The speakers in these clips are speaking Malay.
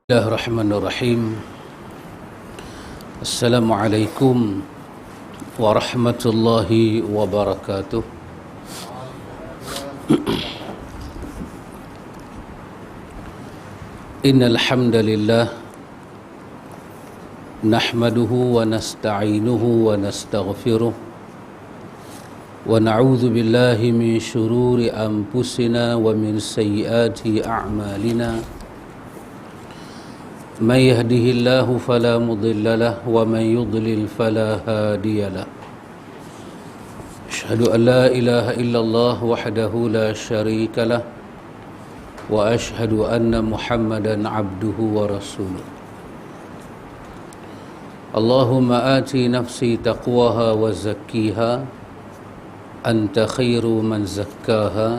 Bismillahirrahmanirrahim. Assalamualaikum warahmatullahi wabarakatuh. Innal hamdalillah nahmaduhu wa nasta'inuhu wa nastaghfiruh wa na'udzu billahi min shururi anfusina wa min sayyiati a'malina. من يهده الله فلا مضل له ومن يضلل فلا هادي له أشهد أن لا إله إلا الله وحده لا شريك له وأشهد أن محمدا عبده ورسوله اللهم آت نفسي تقواها وزكيها أنت خير من زكاها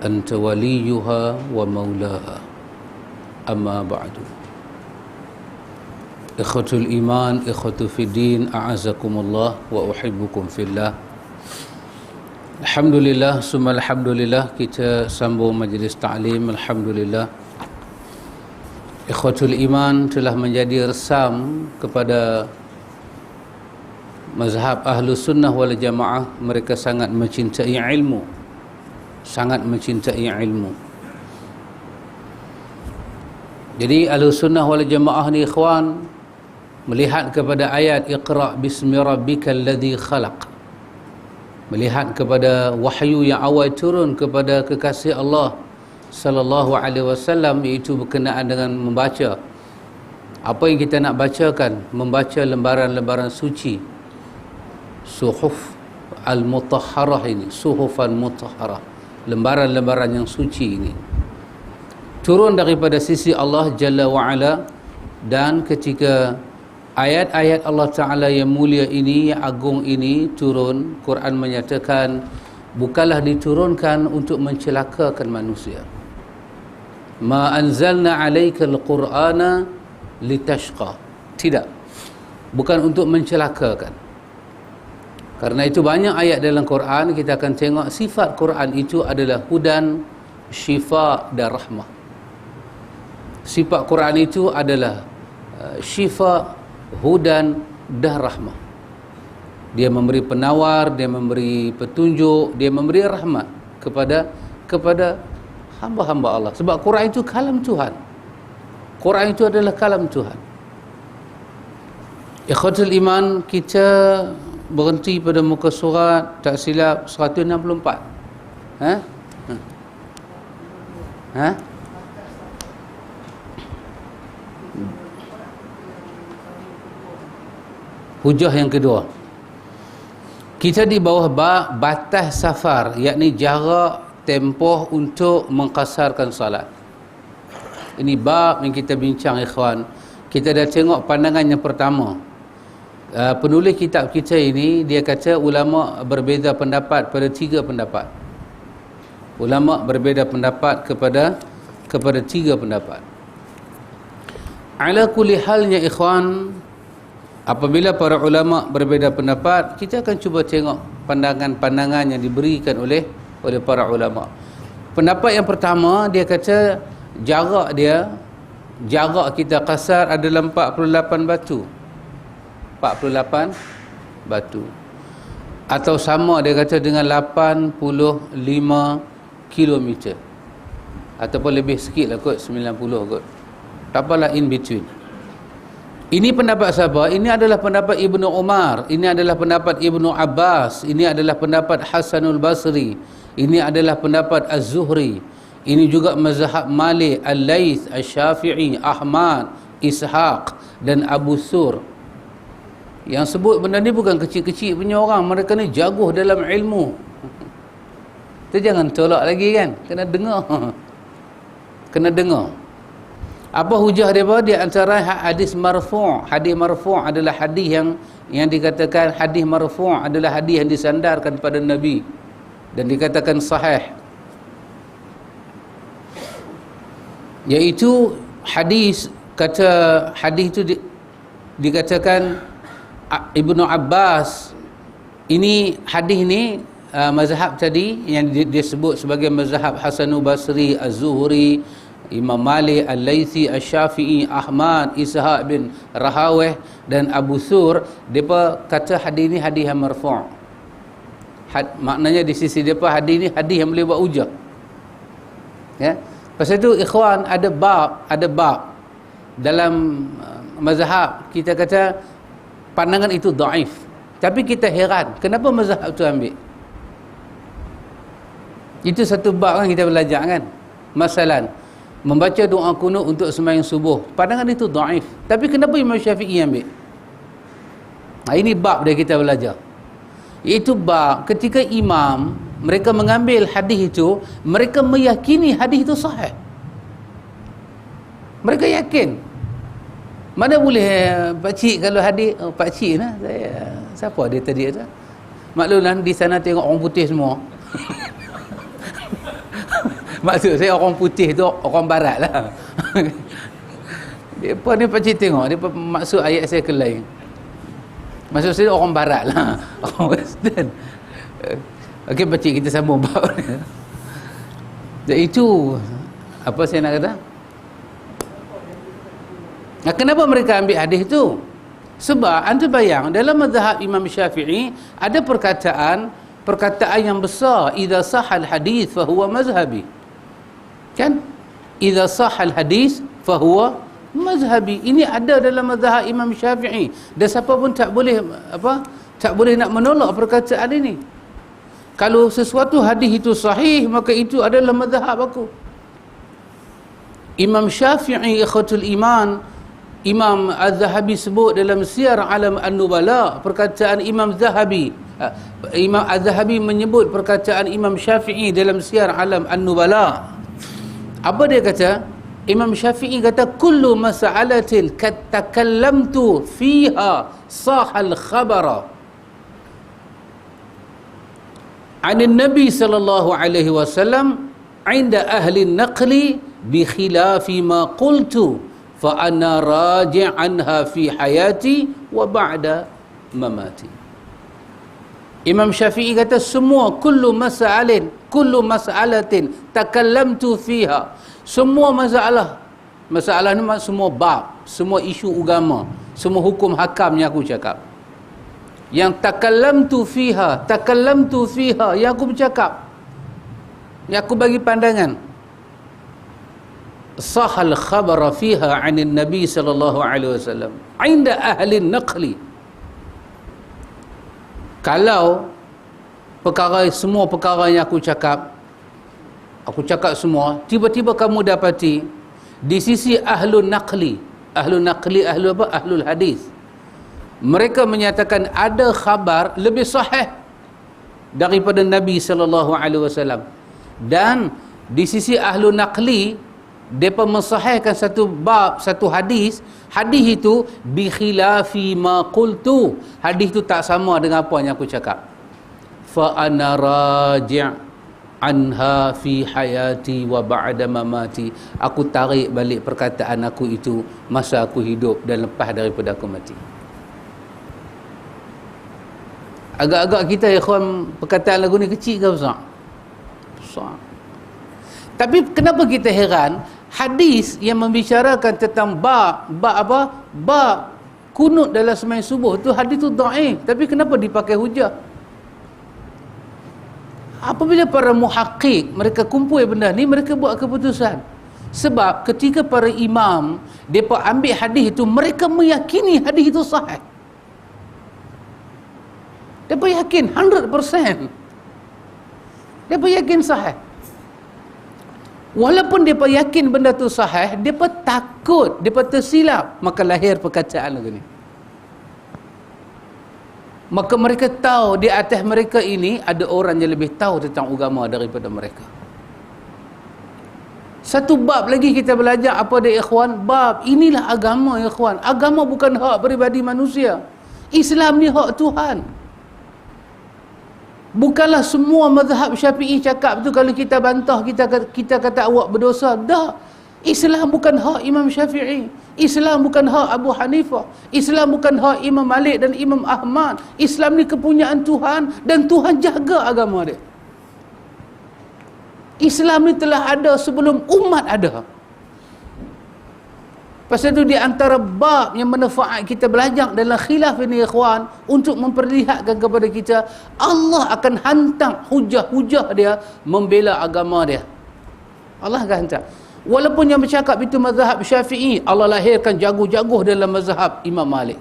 أنت وليها ومولاها أما بعد. Ikhwatul iman, ikhwatu fiddin, a'azakumullah wa uhibbukum fillah. Alhamdulillah, summa alhamdulillah, kita sambung majlis ta'lim. Alhamdulillah, ikhwatul iman telah menjadi resam kepada mazhab ahlu sunnah wal jamaah. Mereka sangat mencintai ilmu, sangat mencintai ilmu. Jadi ahlu sunnah wal jamaah ni ikhwan melihat kepada ayat Iqra' bismi rabbikal ladzi khalaq, melihat kepada wahyu yang awal turun kepada kekasih Allah sallallahu alaihi wasallam, iaitu berkenaan dengan membaca. Apa yang kita nak bacakan? Membaca lembaran-lembaran suci, suhuf al-mutahharah ini, suhuf al-mutahharah, lembaran-lembaran yang suci ini turun daripada sisi Allah Jalla wa'ala. Dan ketika ayat-ayat Allah Ta'ala yang mulia ini, yang agung ini turun, Quran menyatakan bukanlah diturunkan untuk mencelakakan manusia. Ma anzalna alaikal qur'ana litashqa. Tidak, bukan untuk mencelakakan. Karena itu banyak ayat dalam Quran kita akan tengok sifat Quran itu adalah hudan, syifa dan rahmah. Sifat Quran itu adalah syifa, hudan dan rahmah. Dia memberi penawar, dia memberi petunjuk, dia memberi rahmat kepada hamba-hamba Allah. Sebab Quran itu kalam Tuhan. Quran itu adalah kalam Tuhan. Ikhwatul iman, kita berhenti pada muka surat tak silap 164. Hujah yang kedua, kita di bawah batas safar, yakni jarak tempoh untuk mengqasarkan salat. Ini bab yang kita bincang ikhwan. Kita dah tengok pandangan yang pertama. Penulis kitab kita ini, dia kata ulama berbeza pendapat pada 3 pendapat. Ulama berbeza pendapat kepada 3 pendapat. Ala kulli halnya ikhwan, apabila para ulama berbeza pendapat, kita akan cuba tengok pandangan-pandangan yang diberikan oleh para ulama. Pendapat yang pertama, dia kata jarak kita qasar adalah 48 batu. 48 batu. Atau sama dia kata dengan 85 kilometer. Ataupun lebih sikit lah kot, 90 kot. Tak apalah, in between. Ini pendapat siapa? Ini adalah pendapat Ibnu Umar, ini adalah pendapat Ibnu Abbas, ini adalah pendapat Hasanul Basri, ini adalah pendapat Az-Zuhri, ini juga mazhab Malik, Al-Laits, Asy-Syafi'i, Ahmad, Ishaq dan Abu Sur. Yang sebut benda ni bukan kecil-kecil punya orang, mereka ni jago dalam ilmu. Kita jangan tolak lagi kan, kena dengar. Kena dengar. Apa hujah dia? Di antara hadis marfu'. Hadis marfu' adalah hadis yang dikatakan hadis marfu' adalah hadis yang disandarkan pada Nabi dan dikatakan sahih. Iaitu hadis, kata hadis itu dikatakan Ibnu Abbas. Ini hadis ni mazhab tadi yang disebut sebagai mazhab Hasanul Basri, Az-Zuhri, Imam Malik, Al-Laythi, Asy-Syafi'i, Ahmad, Ishaq bin Rahawih dan Abu Thur, depa kata hadis ni hadis yang marfu'. Maknanya di sisi depa hadis ni hadis yang boleh buat hujah. Ya. Pasal tu ikhwan, ada bab dalam mazhab kita kata pandangan itu dhaif. Tapi kita heran, kenapa mazhab tu ambil? Itu satu bab kan kita belajar kan. Masalan, membaca doa kunut untuk sembahyang subuh, pandangan itu dhaif. Tapi kenapa Imam Syafi'i ambil? Ini bab dia kita belajar. Iaitu bab ketika imam mereka mengambil hadis itu, mereka meyakini hadis itu sahih. Mereka yakin. Mana boleh pakcik kalau hadis, pakcik lah siapa dia tadi tu? Maklumlah di sana tengok orang putih semua. Maksud saya orang putih tu orang barat lah. Depa ni pakcik tengok, depa maksud ayat saya ke lain. Maksud saya orang barat lah. Orang western. Okey pakcik, kita sambung bab ni. Dan itu apa saya nak kata? Nah, kenapa mereka ambil hadis itu? Sebab anda bayang dalam mazhab Imam Syafi'i ada perkataan yang besar, idza sahal hadis fa huwa mazhabi. Kan? Idza sahal hadis fa huwa mazhabi. Ini ada dalam mazhab Imam Syafi'i. Dan siapa pun tak boleh nak menolak perkataan ini. Kalau sesuatu hadis itu sahih, maka itu adalah mazhab aku. Imam Syafi'i ikhwatul iman, Imam Az-Zahabi sebut dalam Siyar Alam An-Nubala, perkataan Imam Zahabi. Imam Az-Zahabi menyebut perkataan Imam Syafi'i dalam Siyar Alam An-Nubala. Apa dia kata? Imam Syafi'i kata kullu mas'alatin takallamtu fiha sahal khabara anin Nabi sallallahu alaihi wasallam 'inda ahli an-naqli bi khilafi ma qultu fa ana raji' anha fi hayati wa ba'da mamati. Imam Syafi'i kata semua kullu mas'alatin takallamtu fiha, semua masalah ni semua bab, semua isu agama, semua hukum hakam yang aku cakap, yang takallamtu fiha yang aku bercakap, yang aku bagi pandangan, sahal khabara fiha 'anil Nabi sallallahu alaihi wasallam 'inda ahli naqli. Kalau semua perkara yang aku cakap semua, tiba-tiba kamu dapati di sisi ahlul naqli, ahlul hadis, mereka menyatakan ada khabar lebih sahih daripada Nabi sallallahu alaihi wasallam, dan di sisi ahlul naqli depa mensahihkan satu bab, satu hadis itu bi khilafi ma qultu, hadis itu tak sama dengan apa yang aku cakap, fa ana raji' anha fi hayati wa ba'da mamati, aku tarik balik perkataan aku itu masa aku hidup dan lepas daripada aku mati. Agak-agak kita ikhwan, perkataan lagu ni kecil ke besar? Besar. Tapi kenapa kita heran? Hadis yang membicarakan tentang bab kunut dalam sembahyang subuh tu, hadis tu dhaif, tapi kenapa dipakai hujah? Apabila para muhaqqiq mereka kumpul benda ni, mereka buat keputusan. Sebab ketika para imam mereka ambil hadis itu, mereka meyakini hadis itu sahih. Mereka yakin 100%. Mereka yakin sahih. Walaupun mereka yakin benda tu sahih, mereka takut, mereka tersilap, maka lahir perkataan lagu ni. Maka mereka tahu di atas mereka ini ada orang yang lebih tahu tentang agama daripada mereka. Satu bab lagi kita belajar apa dia ikhwan? Bab inilah agama ikhwan. Agama bukan hak peribadi manusia. Islam ni hak Tuhan. Bukanlah semua mazhab Syafi'i cakap tu kalau kita bantah, kita kata awak berdosa. Dah. Islam bukan hak Imam Syafi'i. Islam bukan hak Abu Hanifah. Islam bukan hak Imam Malik dan Imam Ahmad. Islam ni kepunyaan Tuhan dan Tuhan jaga agama dia. Islam ni telah ada sebelum umat ada. Pasal itu di antara bab yang manfaat kita belajar dalam khilaf ini ikhwan, untuk memperlihatkan kepada kita Allah akan hantar hujah-hujah dia membela agama dia. Allah akan hantar. Walaupun yang bercakap itu mazhab Syafi'i, Allah lahirkan jago-jago dalam mazhab Imam Malik.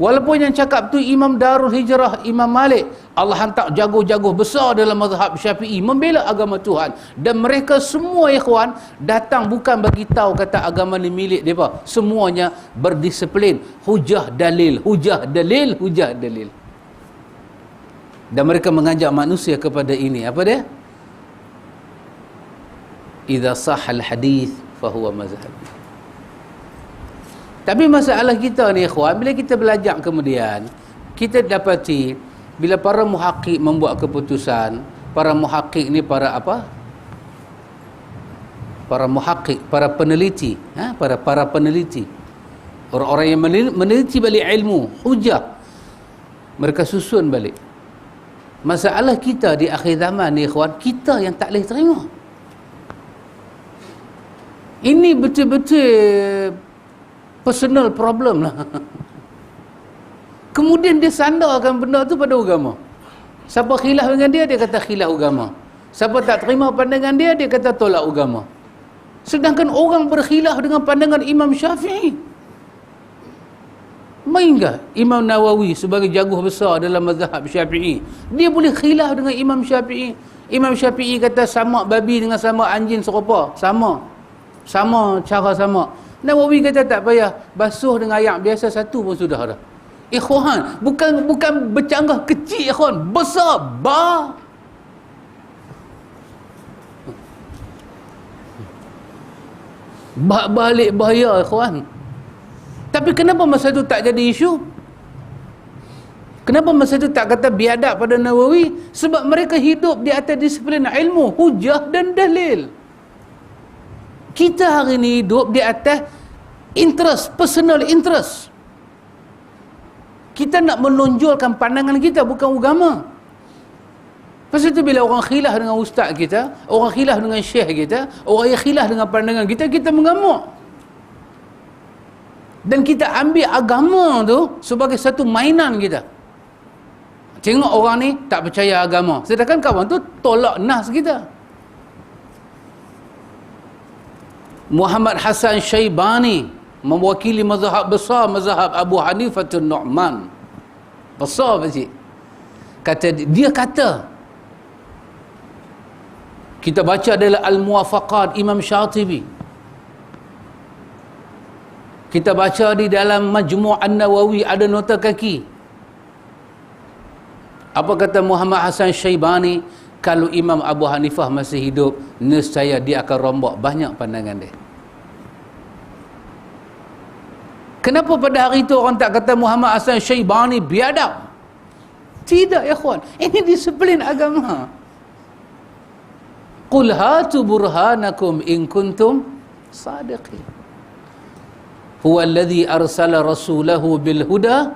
Walaupun yang cakap tu Imam Darul Hijrah Imam Malik, Allah hantar jago-jago besar dalam mazhab Syafi'i membela agama Tuhan. Dan mereka semua ikhwan datang bukan bagi tahu kata agama ni milik depa. Semuanya berdisiplin, hujah dalil, hujah dalil, hujah dalil. Dan mereka mengajak manusia kepada ini. Apa dia? Idza sahal hadis fahuwa mazhab. Tapi masalah kita ni ikhwan, bila kita belajar kemudian, kita dapati bila para muhaqqiq membuat keputusan, para muhaqqiq ni para apa? Para muhaqqiq, para peneliti, para peneliti. Orang-orang yang meneliti balik ilmu, hujah. Mereka susun balik. Masalah kita di akhir zaman ni ikhwan, kita yang tak boleh terima. Ini betul-betul personal problem lah. Kemudian dia sandarkan benda tu pada agama. Siapa khilaf dengan dia, dia kata khilaf agama. Siapa tak terima pandangan dia, dia kata tolak agama. Sedangkan orang berkhilaf dengan pandangan Imam Syafi'i. Main ke Imam Nawawi sebagai jago besar dalam mazhab Syafi'i, dia boleh khilaf dengan Imam Syafi'i? Imam Syafi'i kata sama babi dengan sama anjing serupa, sama cara sama. Nawawi kata tak payah, basuh dengan air biasa satu pun sudah dah. Ikhwan, bukan bercanggah kecil ikhwan, besar balik bahaya ikhwan. Tapi kenapa masa itu tak jadi isu? Kenapa masa itu tak kata biadab pada Nawawi? Sebab mereka hidup di atas disiplin ilmu, hujah dan dalil. Kita hari ini hidup di atas interest, personal interest. Kita nak menonjolkan pandangan kita, bukan agama. Pasal itu bila orang khilaf dengan ustaz kita, orang khilaf dengan syekh kita, orang yang khilaf dengan pandangan kita, kita mengamuk. Dan kita ambil agama tu sebagai satu mainan kita. Tengok orang ni tak percaya agama, sedangkan kawan tu tolak nas kita. Muhammad Hasan Syaibani mewakili mazhab besar, mazhab Abu Hanifah Nu'man. Besar pakcik. Dia kata, kita baca adalah Al-Muwafaqat Imam Syatibi. Kita baca di dalam Majmu' An-Nawawi ada nota kaki. Apa kata Muhammad Hasan Syaibani? Kalau Imam Abu Hanifah masih hidup, nescaya dia akan rombak banyak pandangan dia. Kenapa pada hari itu orang tak kata Muhammad Hasan Syaibani biadab? Tidak ya ikhwan, ini disiplin agama. Qul hatu burhanakum in kuntum sadiqin. Huwa alladhi arsala rasulahu bil huda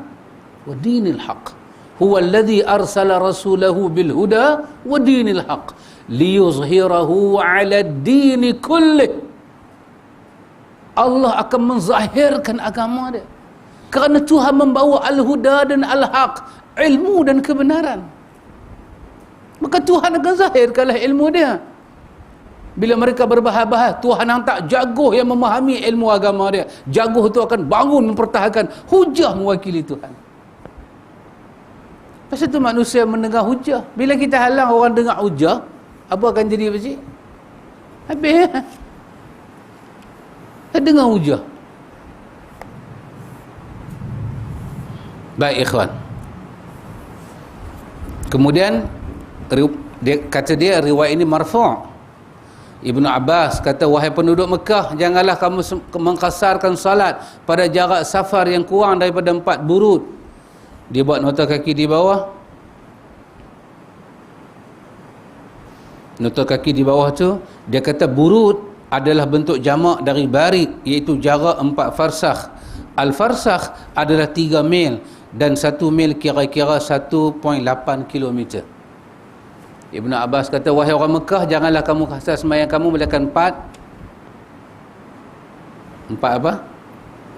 wa dinil haqq. Huwa alladhi arsala rasulahu bil huda wa dinil haqq liyuzhirahu 'ala ad-din kullih. Allah akan menzahirkan agama dia. Kerana Tuhan membawa al-huda dan al-haq, ilmu dan kebenaran. Maka Tuhan akan zahirkanlah ilmu dia. Bila mereka berbahas-bahas, Tuhan hantar jago yang memahami ilmu agama dia. Jago tu akan bangun mempertahankan hujah mewakili Tuhan. Pasal tu manusia mendengar hujah. Bila kita halang orang dengar hujah, apa akan jadi pakcik? Habis ya? Dengar hujah. Baik ikhwan. Kemudian dia kata riwayat ini marfu'. Ibnu Abbas kata, wahai penduduk Mekah, janganlah kamu mengkasarkan salat pada jarak safar yang kurang daripada 4 burud. Dia buat nota kaki di bawah. Nota kaki di bawah tu, dia kata burud adalah bentuk jamak dari barid, iaitu jarak 4 farsakh. Al-farsakh adalah 3 mil dan 1 mil kira-kira 1.8 km. Ibnu Abbas kata, wahai orang Mekah, janganlah kamu kasar sembahyang kamu melainkan 4 4 apa?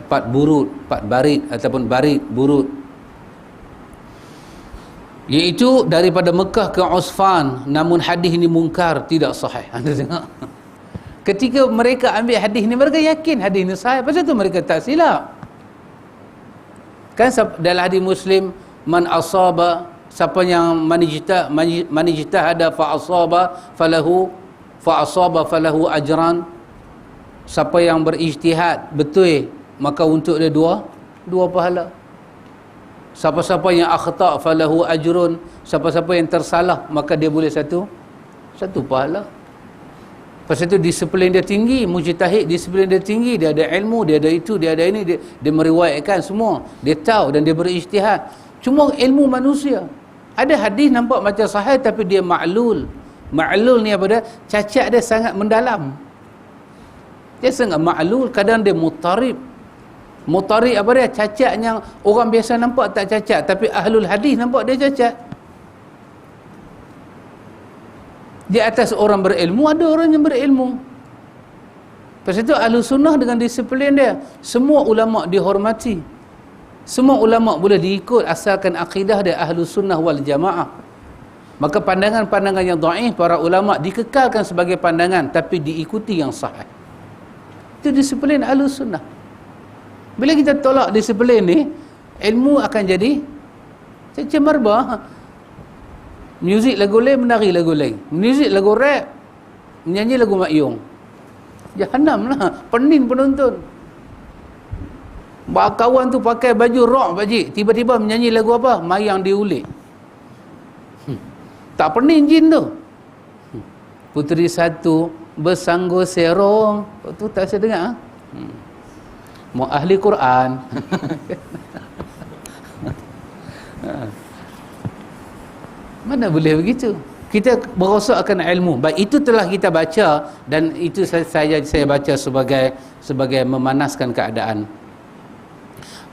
4 burud, 4 barid ataupun barid, burud. Iaitu daripada Mekah ke Usfan, namun hadis ini mungkar, tidak sahih. Anda tengok. Ketika mereka ambil hadis ini, mereka yakin hadis ini sahih. Pasal tu mereka tak silap. Kan dalam hadis Muslim, man asaba, siapa yang manijtahada fa asaba falahu ajran. Siapa yang berijtihad betul, maka untuk dia dua pahala. Siapa-siapa yang akhta falahu ajrun, siapa-siapa yang tersalah maka dia boleh satu pahala. Pasal itu disiplin dia tinggi, mujtahid disiplin dia tinggi, dia ada ilmu, dia ada itu, dia ada ini, dia meriwayatkan semua, dia tahu dan dia berijtihad. Cuma ilmu manusia, ada hadis nampak macam sahih tapi dia ma'lul. Ma'lul ni apa dia? Cacat dia sangat mendalam, dia sangat ma'lul. Kadang dia mutarib apa dia? Cacat yang orang biasa nampak tak cacat, tapi ahlul hadis nampak dia cacat. Di atas orang berilmu, ada orang yang berilmu. Pasal itu ahlu sunnah dengan disiplin dia, semua ulama' dihormati, semua ulama' boleh diikut asalkan akidah dia ahlu sunnah wal jamaah. Maka pandangan-pandangan yang dhaif para ulama' dikekalkan sebagai pandangan, tapi diikuti yang sahih. Itu disiplin ahlu sunnah. Bila kita tolak disiplin ni, ilmu akan jadi cemerba. Muzik lagu lain, menari lagu lain. Muzik lagu rap, menyanyi lagu makyung. Jahannam lah, pening penonton. Kawan tu pakai baju rock pakcik, tiba-tiba menyanyi lagu apa? Mayang diulik. Tak pening jin tu. Puteri satu bersanggur serong. Tu tak saya dengar. Mau ahli Quran. Mana boleh begitu? Kita berosok akan ilmu. Baik, itu telah kita baca, dan itu saya baca sebagai memanaskan keadaan.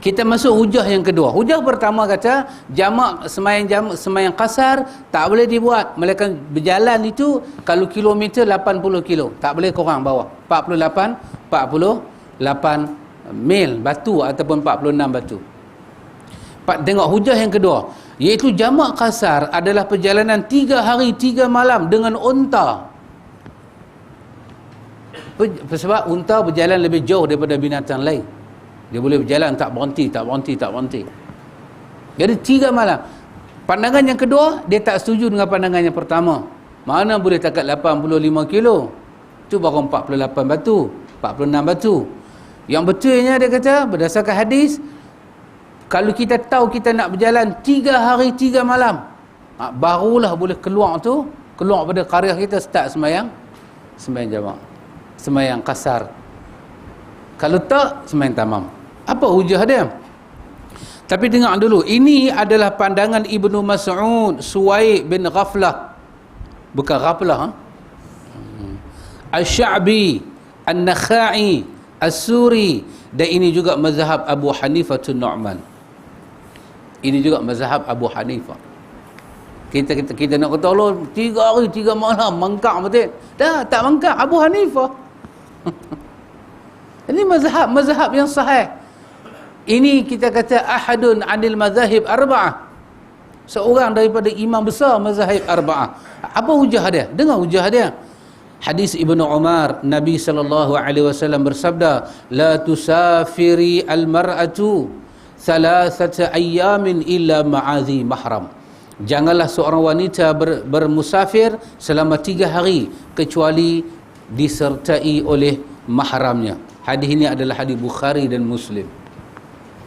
Kita masuk hujah yang kedua. Hujah pertama kata jamak semayang qasar tak boleh dibuat, melainkan berjalan itu kalau kilometer 80 kilo, tak boleh kurang bawah 48 mil batu ataupun 46 batu. Tengok hujah yang kedua, iaitu jamak qasar adalah perjalanan 3 hari 3 malam dengan unta. Sebab unta berjalan lebih jauh daripada binatang lain. Dia boleh berjalan tak berhenti. Jadi 3 malam. Pandangan yang kedua, dia tak setuju dengan pandangan yang pertama. Mana boleh takat 85 kilo? Itu baru 48 batu, 46 batu. Yang betulnya dia kata, berdasarkan hadis, kalau kita tahu kita nak berjalan 3 hari 3 malam, barulah boleh keluar pada qaryah kita, start sembahyang jamak, sembahyang qasar. Kalau tak, sembahyang tamam. Apa hujah dia? Tapi dengar dulu, ini adalah pandangan Ibnu Mas'ud, Suwaid bin Ghaflah, bukan Ghaflah, Al-Sya'bi, An-Nakhai, As-Suri, dan ini juga mazhab Abu Hanifah Nu'man. Ini juga mazhab Abu Hanifah. Kita nak kata Allah 3 hari 3 malam mangkak betul. Dah tak mangkak Abu Hanifah. Ini mazhab yang sahih. Ini kita kata ahadun anil mazahib arba'ah, seorang daripada imam besar mazahib arba'ah. Apa hujah dia? Dengar hujah dia. Hadis Ibnu Umar, Nabi SAW bersabda, la tusafiri al-mar'atu thalathata ayyamin illa ma'adhi mahram. Janganlah seorang wanita bermusafir selama 3 hari kecuali disertai oleh mahramnya. Hadis ini adalah hadis Bukhari dan Muslim.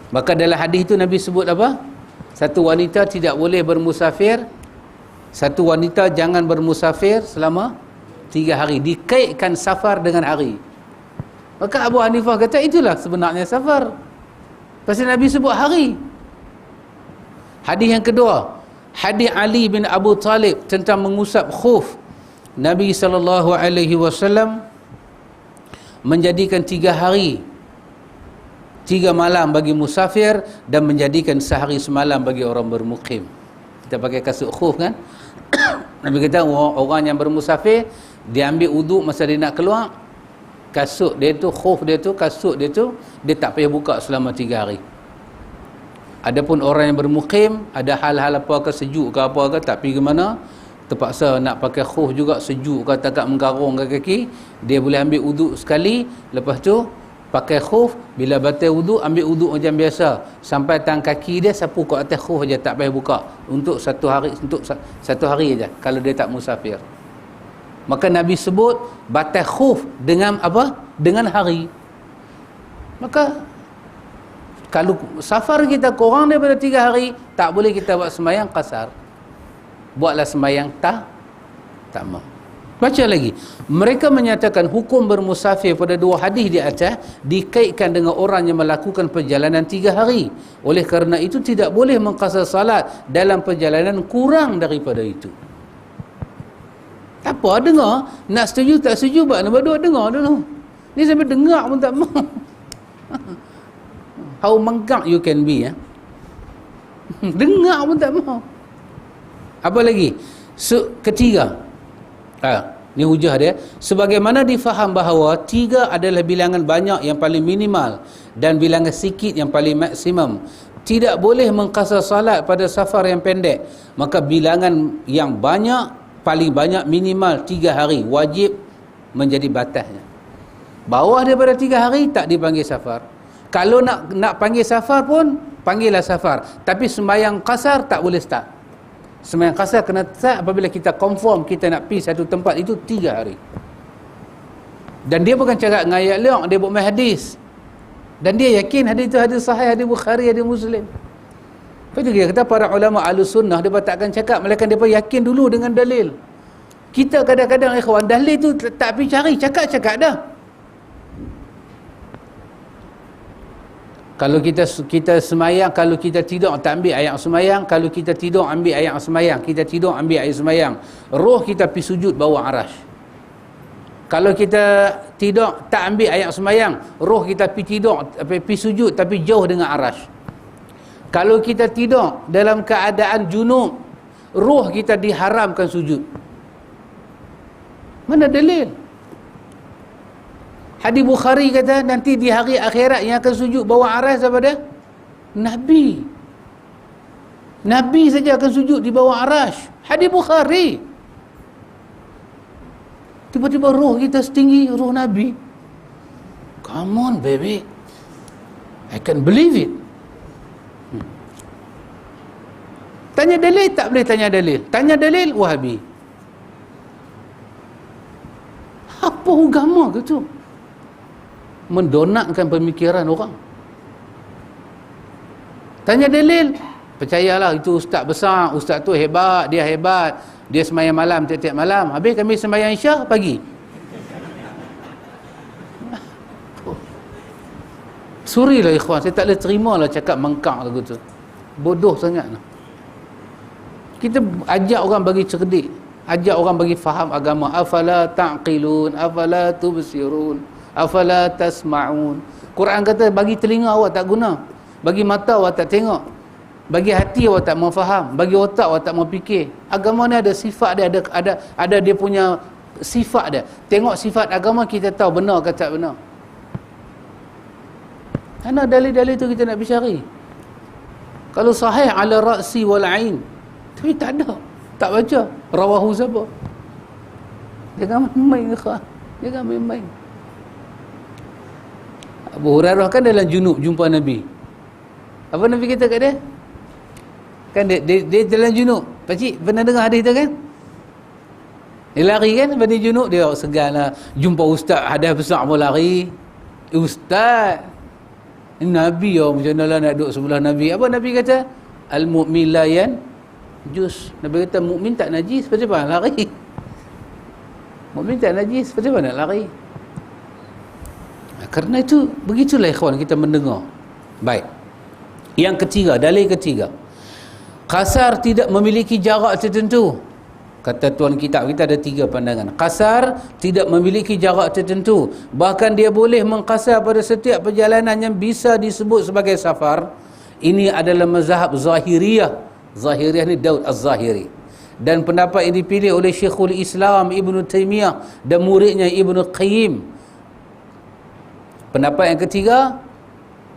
Maka dalam hadis itu Nabi sebut apa? Satu wanita tidak boleh bermusafir, satu wanita jangan bermusafir selama 3 hari. Dikaitkan safar dengan hari. Maka Abu Hanifah kata itulah sebenarnya safar. Pasal Nabi sebut hari. Hadis yang kedua, hadis Ali bin Abu Talib tentang mengusap khuf. Nabi SAW menjadikan 3 hari 3 malam bagi musafir dan menjadikan sehari semalam bagi orang bermukim. Kita pakai kasut khuf kan? Nabi kata orang yang bermusafir, dia ambil uduk masa dia nak keluar kasut dia tu, khuf dia tu, kasut dia tu, dia tak payah buka selama 3 hari. Adapun orang yang bermukim, ada hal-hal apa ke, sejuk ke apa ke, tak pergi ke mana, terpaksa nak pakai khuf juga, sejuk ke, tak menggarung ke kaki, dia boleh ambil uduk sekali, lepas tu pakai khuf, bila batal uduk, ambil uduk macam biasa, sampai tangan kaki dia sapu kat atas khuf aja, tak payah buka, untuk 1 hari, untuk 1 hari aja, kalau dia tak musafir. Maka Nabi sebut batal khuf dengan apa? Dengan hari. Maka kalau safar kita kurang daripada 3 hari, tak boleh kita buat sembahyang qasar. Buatlah sembahyang tamat. Baca lagi. Mereka menyatakan hukum bermusafir pada 2 hadis di atas dikaitkan dengan orang yang melakukan perjalanan 3 hari. Oleh kerana itu tidak boleh mengqasar salat dalam perjalanan kurang daripada itu. Apa dengar? Nak setuju tak setuju, buat nombor 2 dengar dulu. Ni sampai dengar pun tak mau. How mengkak you can be, ya? Dengar pun tak mau. Apa lagi? Ketiga, ni hujah dia, sebagaimana difaham bahawa 3 adalah bilangan banyak yang paling minimal dan bilangan sikit yang paling maksimum, tidak boleh mengqasar salat pada safar yang pendek, maka bilangan yang banyak, paling banyak minimal 3 hari wajib menjadi batasnya. Bawah daripada 3 hari tak dipanggil safar. Kalau nak panggil safar pun, panggillah safar. Tapi sembahyang qasar tak boleh start. Sembahyang qasar kena start apabila kita confirm kita nak pergi satu tempat itu 3 hari. Dan dia bukan cakap dengan ayat liang, dia buat main hadis. Dan dia yakin hadis itu hadis sahih, hadis Bukhari, hadis Muslim. Lepas itu dia kata para ulama Ahlus Sunnah, dia takkan cakap, melainkan dia yakin dulu dengan dalil. Kita kadang-kadang ikhwan, dalil tu tak pergi cari, cakap-cakap dah. Kalau kita semayang, kalau kita tidur tak ambil ayat semayang, kalau kita tidur ambil ayat semayang, kita tidur ambil ayat semayang, roh kita pergi sujud bawah arash. Kalau kita tidur tak ambil ayat semayang, roh kita pergi tidur, pergi sujud tapi jauh dengan arash. Kalau kita tidur dalam keadaan junub, roh kita diharamkan sujud. Mana dalil? Hadis Bukhari kata nanti di hari akhirat yang akan sujud bawah aras daripada Nabi. Nabi saja akan sujud di bawah aras. Hadis Bukhari. Tiba-tiba roh kita setinggi roh Nabi. Come on baby, I can believe it. Tanya dalil, tak boleh tanya dalil. Tanya dalil, Wahabi. Apa agama ke tu? Mendonatkan pemikiran orang. Tanya dalil, percayalah itu ustaz besar, ustaz tu hebat, dia sembahyang malam tiap-tiap malam. Habis kami sembahyang Isyak pagi. Surilah ikhwan, saya tak boleh terima lah cakap mengkak lagu tu. Bodoh sangat lah. Kita ajak orang bagi cerdik, ajak orang bagi faham agama. Afala ta'qilun, afala tubsirun, afala tasma'un. Quran kata bagi telinga awak tak guna, bagi mata awak tak tengok, bagi hati awak tak mau faham, bagi otak awak tak mau fikir. Agama ni ada sifat dia, ada dia punya sifat dia. Tengok sifat agama kita tahu benar ke tak benar. Mana dalil-dalil tu kita nak bercari? Kalau sahih ala ra'si wal ain, tapi tak ada, tak baca rawahu siapa. Jangan main-main ikhwan, jangan main-main. Abu Hurairah kan dalam junub jumpa Nabi. Apa Nabi kata kat dia? Kan dia dalam junub. Pakcik pernah dengar hadis tu kan? Dia lari kan pada junub, dia segan lah. Jumpa ustaz hadas besar pun lari. Ustaz, Nabi macam mana lah nak duduk sebelah Nabi. Apa Nabi kata? Al-mu'min la yanjus. Nabi kata mukmin tak najis, macam mana lari? Mukmin tak najis, macam mana nak lari? Kerana itu, begitulah ikhwan kita mendengar. Baik. Yang ketiga, dalil ketiga. Qasar tidak memiliki jarak tertentu. Kata tuan kitab, kita ada 3 pandangan. Qasar tidak memiliki jarak tertentu. Bahkan dia boleh mengqasar pada setiap perjalanan yang bisa disebut sebagai safar. Ini adalah mazhab Zahiriyah. Zahiriyah ni Daud Az-Zahiri. Dan pendapat yang dipilih oleh Syekhul Islam Ibn Taymiyah dan muridnya Ibn Qayyim. Pendapat yang ketiga,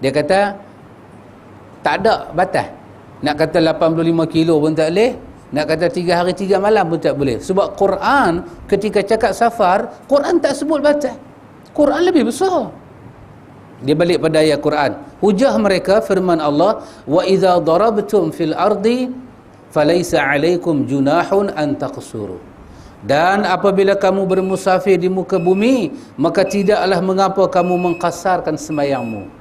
dia kata tak ada batas. Nak kata 85 kilo pun tak boleh, nak kata 3 hari 3 malam pun tak boleh. Sebab Quran ketika cakap safar, Quran tak sebut batas. Quran lebih besar. Dia balik pada ayat Quran. Hujah mereka firman Allah, wa idza darabtum fil ardi falaysa alaikum junahun an taqsuru. Dan apabila kamu bermusafir di muka bumi, maka tidaklah mengapa kamu mengkasarkan sembahyangmu.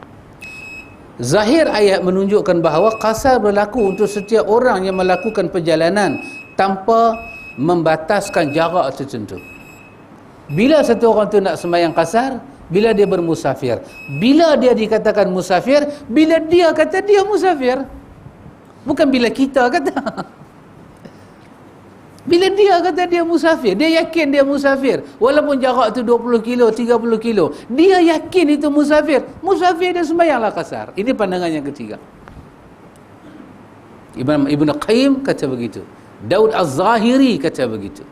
Zahir ayat menunjukkan bahawa qasar berlaku untuk setiap orang yang melakukan perjalanan tanpa membataskan jarak tertentu. Bila satu orang tu nak sembahyang qasar? Bila dia bermusafir. Bila dia dikatakan musafir? Bila dia kata dia musafir. Bukan bila kita kata. Bila dia kata dia musafir, dia yakin dia musafir. Walaupun jarak tu 20 kilo, 30 kilo. Dia yakin itu musafir. Musafir dia sembahyanglah qasar. Ini pandangan yang ketiga. Ibn Qayyim kata begitu. Daud Az-Zahiri kata begitu.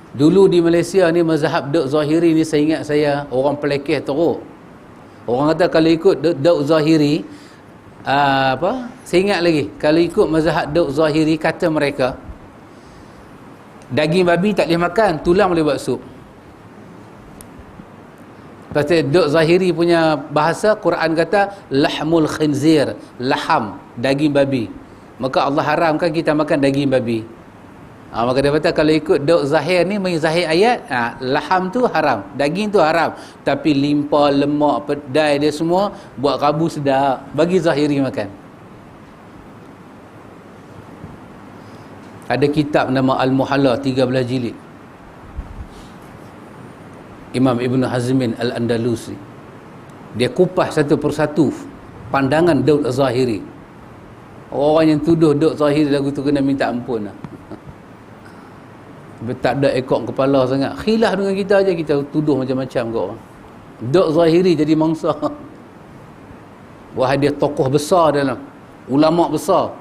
Dulu di Malaysia ni mazhab Daud Zahiri ni, saya ingat saya orang pelekeh teruk. Orang kata kalau ikut Daud Zahiri, saya ingat lagi, kalau ikut mazhab Daud Zahiri, kata mereka daging babi tak boleh makan, tulang boleh buat sup. Pasal Daud Zahiri punya bahasa, Quran kata lahmul khinzir, laham, daging babi. Maka Allah haramkan kita makan daging babi. Maka dia kata kalau ikut Daud Zahir ni, zahir ayat, laham tu haram, daging tu haram, tapi limpa, lemak, pedai dia semua buat rabu sedap, bagi Zahiri makan. Ada kitab nama Al-Muhalla 13 jilid, Imam Ibn Hazmin Al-Andalusi. Dia kupas satu persatu pandangan Daud Az-Zahiri. Orang yang tuduh Daud Zahiri lagu tu kena minta ampun lah. Tak ada ekor kepala sangat. Khilaf dengan kita aja, kita tuduh macam-macam ke orang. Daud Zahiri jadi mangsa. Wah, dia tokoh besar dalam, ulama besar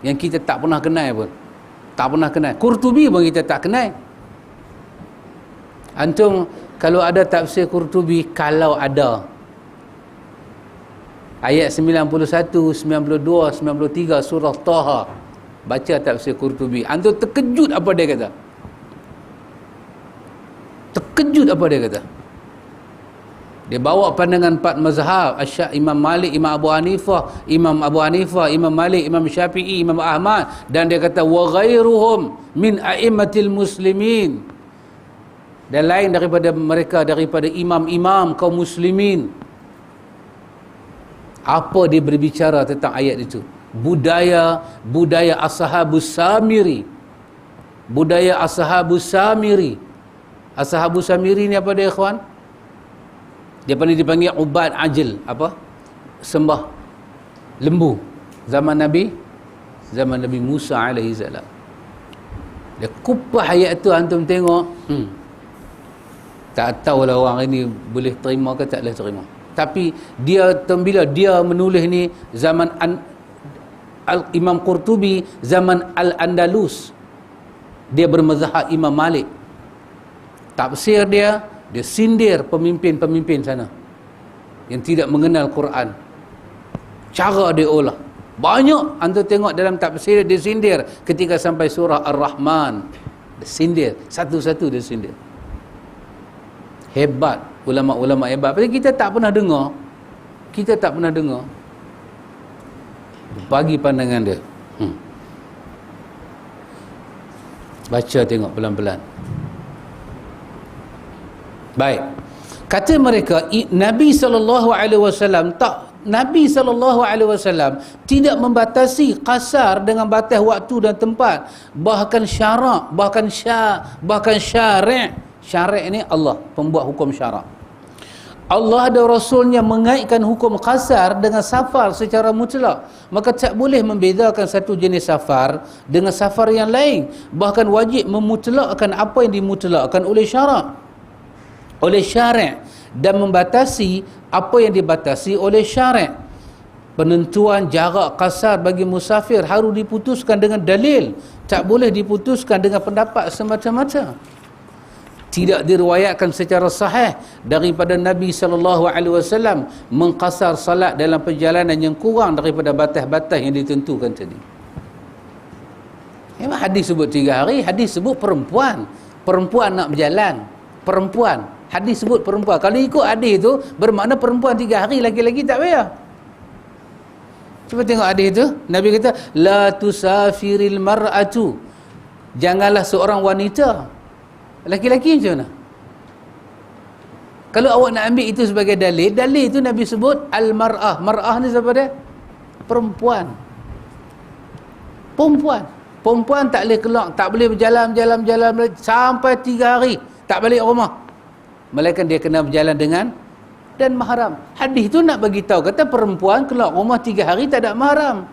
yang kita tak pernah kenal pun. Tak pernah kenal. Qurtubi pun kita tak kenal. Antum kalau ada tafsir Qurtubi, kalau ada ayat 91, 92, 93 surah Taha, baca tafsir Qurtubi, antum terkejut apa dia kata. Terkejut apa dia kata. Dia bawa pandangan 4 mazhab, Imam Malik, Imam Abu Hanifah, Imam Malik, Imam Syafi'i, Imam Ahmad, dan dia kata wa ghairuhum min a'immatil muslimin, dan lain daripada mereka, daripada imam-imam kaum muslimin. Apa dia berbicara tentang ayat itu? Budaya Ashabus Samiri. Budaya Ashabus Samiri. Ashabus Samiri ni apa dia, ikhwan? Dia pernah dipanggil ubad ajil, apa? Sembah lembu. Zaman Nabi Musa alaihi salam. Dia kupas ayat tu, antum tengok, tak tahulah orang ini boleh terima ke tak boleh terima. Tapi dia, bila dia menulis ni zaman Imam Qurtubi, zaman Al-Andalus, dia bermazhab Imam Malik. Tafsir dia sindir pemimpin-pemimpin sana yang tidak mengenal Quran. Cara dia olah banyak, antum tengok dalam tafsir dia sindir. Ketika sampai surah Ar-Rahman, dia sindir satu-satu, dia sindir. Hebat ulama-ulama, hebat. Pasal kita tak pernah dengar, bagi pandangan dia. Baca tengok pelan-pelan. Baik. Kata mereka, Nabi SAW tidak membatasi qasar dengan batas waktu dan tempat, bahkan syarak, bahkan syari'. Syari' ini Allah, pembuat hukum syarak. Allah dan Rasulnya mengaitkan hukum qasar dengan safar secara mutlak. Maka tak boleh membezakan satu jenis safar dengan safar yang lain. Bahkan wajib memutlakkan apa yang dimutlakkan oleh syarak, oleh syari', dan membatasi apa yang dibatasi oleh syari'. Penentuan jarak qasar bagi musafir harus diputuskan dengan dalil, tak boleh diputuskan dengan pendapat semata-mata. Tidak diriwayatkan secara sahih daripada Nabi SAW mengqasar salat dalam perjalanan yang kurang daripada batas-batas yang ditentukan tadi. Memang hadis sebut 3 hari, hadis sebut perempuan. Perempuan nak berjalan. Perempuan. Hadis sebut perempuan. Kalau ikut hadis itu, bermakna perempuan 3 hari, laki-laki tak payah. Cuba tengok hadis itu. Nabi kata, la tusafiril mar'atu. Janganlah seorang wanita. Laki-laki macam mana? Kalau awak nak ambil itu sebagai dalil, dalil itu Nabi sebut al-mar'ah. Mar'ah ni siapa dia? Perempuan. Perempuan. Perempuan tak boleh keluar, tak boleh berjalan sampai 3 hari tak balik rumah. Melainkan dia kena berjalan dengan dan mahram. Hadis tu nak bagi tahu kata perempuan keluar rumah 3 hari tak ada mahram.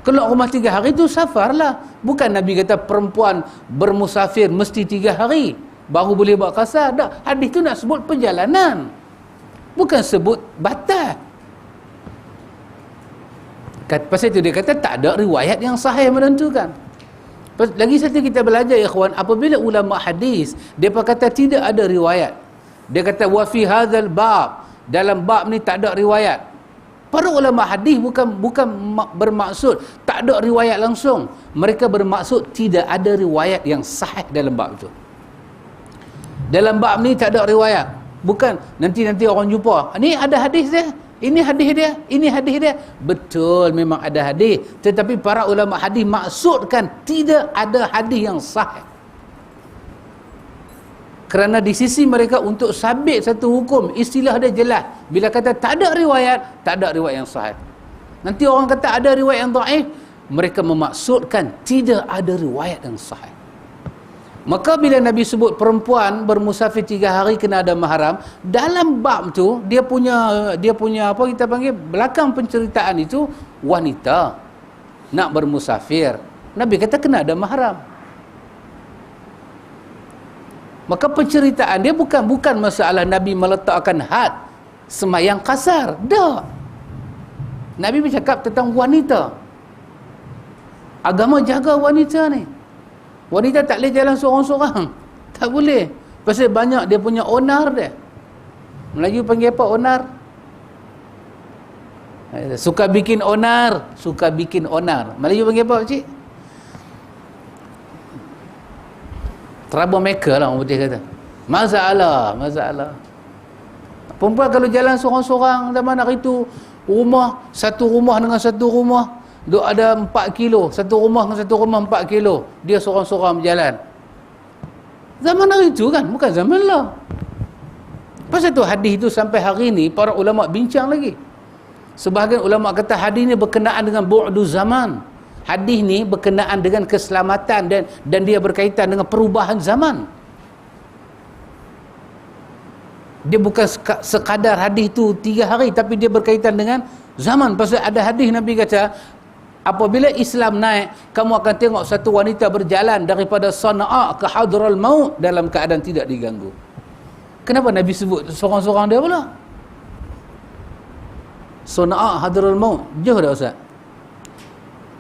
Keluar rumah 3 hari tu safar lah. Bukan Nabi kata perempuan bermusafir mesti 3 hari baru boleh buat qasar. Tak. Hadis tu nak sebut perjalanan. Bukan sebut batas. Pasal itu dia kata tak ada riwayat yang sahih menentukan. Lagi satu kita belajar ikhwan, apabila ulama hadis depa kata tidak ada riwayat. Dia kata wa fi hadzal bab, dalam bab ni tak ada riwayat. Para ulama hadis bukan bermaksud tak ada riwayat langsung. Mereka bermaksud tidak ada riwayat yang sahih dalam bab itu. Dalam bab ni tak ada riwayat. Bukan nanti orang jumpa, ni ada hadis dia, ini hadis dia, ini hadis dia. Betul, memang ada hadis, tetapi para ulama hadis maksudkan tidak ada hadis yang sahih. Kerana di sisi mereka untuk sabit satu hukum, istilah dia jelas. Bila kata tak ada riwayat, tak ada riwayat yang sahih. Nanti orang kata ada riwayat yang dhaif, mereka memaksudkan tidak ada riwayat yang sahih. Maka bila Nabi sebut perempuan bermusafir 3 hari kena ada mahram, dalam bab tu dia punya apa kita panggil, belakang penceritaan itu wanita nak bermusafir. Nabi kata kena ada mahram. Maka penceritaan dia bukan masalah Nabi meletakkan had semayang qasar. Tak. Nabi bercakap tentang wanita. Agama jaga wanita ni. Wanita tak boleh jalan seorang-seorang. Tak boleh. Pasal banyak dia punya onar dia. Melayu panggil apa onar? Suka bikin onar. Suka bikin onar. Melayu panggil apa pakcik? Troublemaker lah orang putih kata. Masalah. Perempuan kalau jalan seorang-seorang zaman hari tu, satu rumah dengan satu rumah, duk ada 4 kilo, satu rumah dengan satu rumah 4 kilo, dia seorang-seorang berjalan. Zaman hari itu kan, bukan zaman lah. Pasal tu hadis itu sampai hari ni para ulama bincang lagi. Sebahagian ulama kata hadis ni berkenaan dengan bu'du zaman. Hadis ni berkenaan dengan keselamatan dan dia berkaitan dengan perubahan zaman. Dia bukan sekadar hadis tu 3 hari, tapi dia berkaitan dengan zaman. Pasal ada hadis Nabi kata, apabila Islam naik, kamu akan tengok satu wanita berjalan daripada Sana'a ke Hadral Maut dalam keadaan tidak diganggu. Kenapa Nabi sebut seorang-seorang dia pula? Sana'a Hadral Maut, jauh dah Ustaz?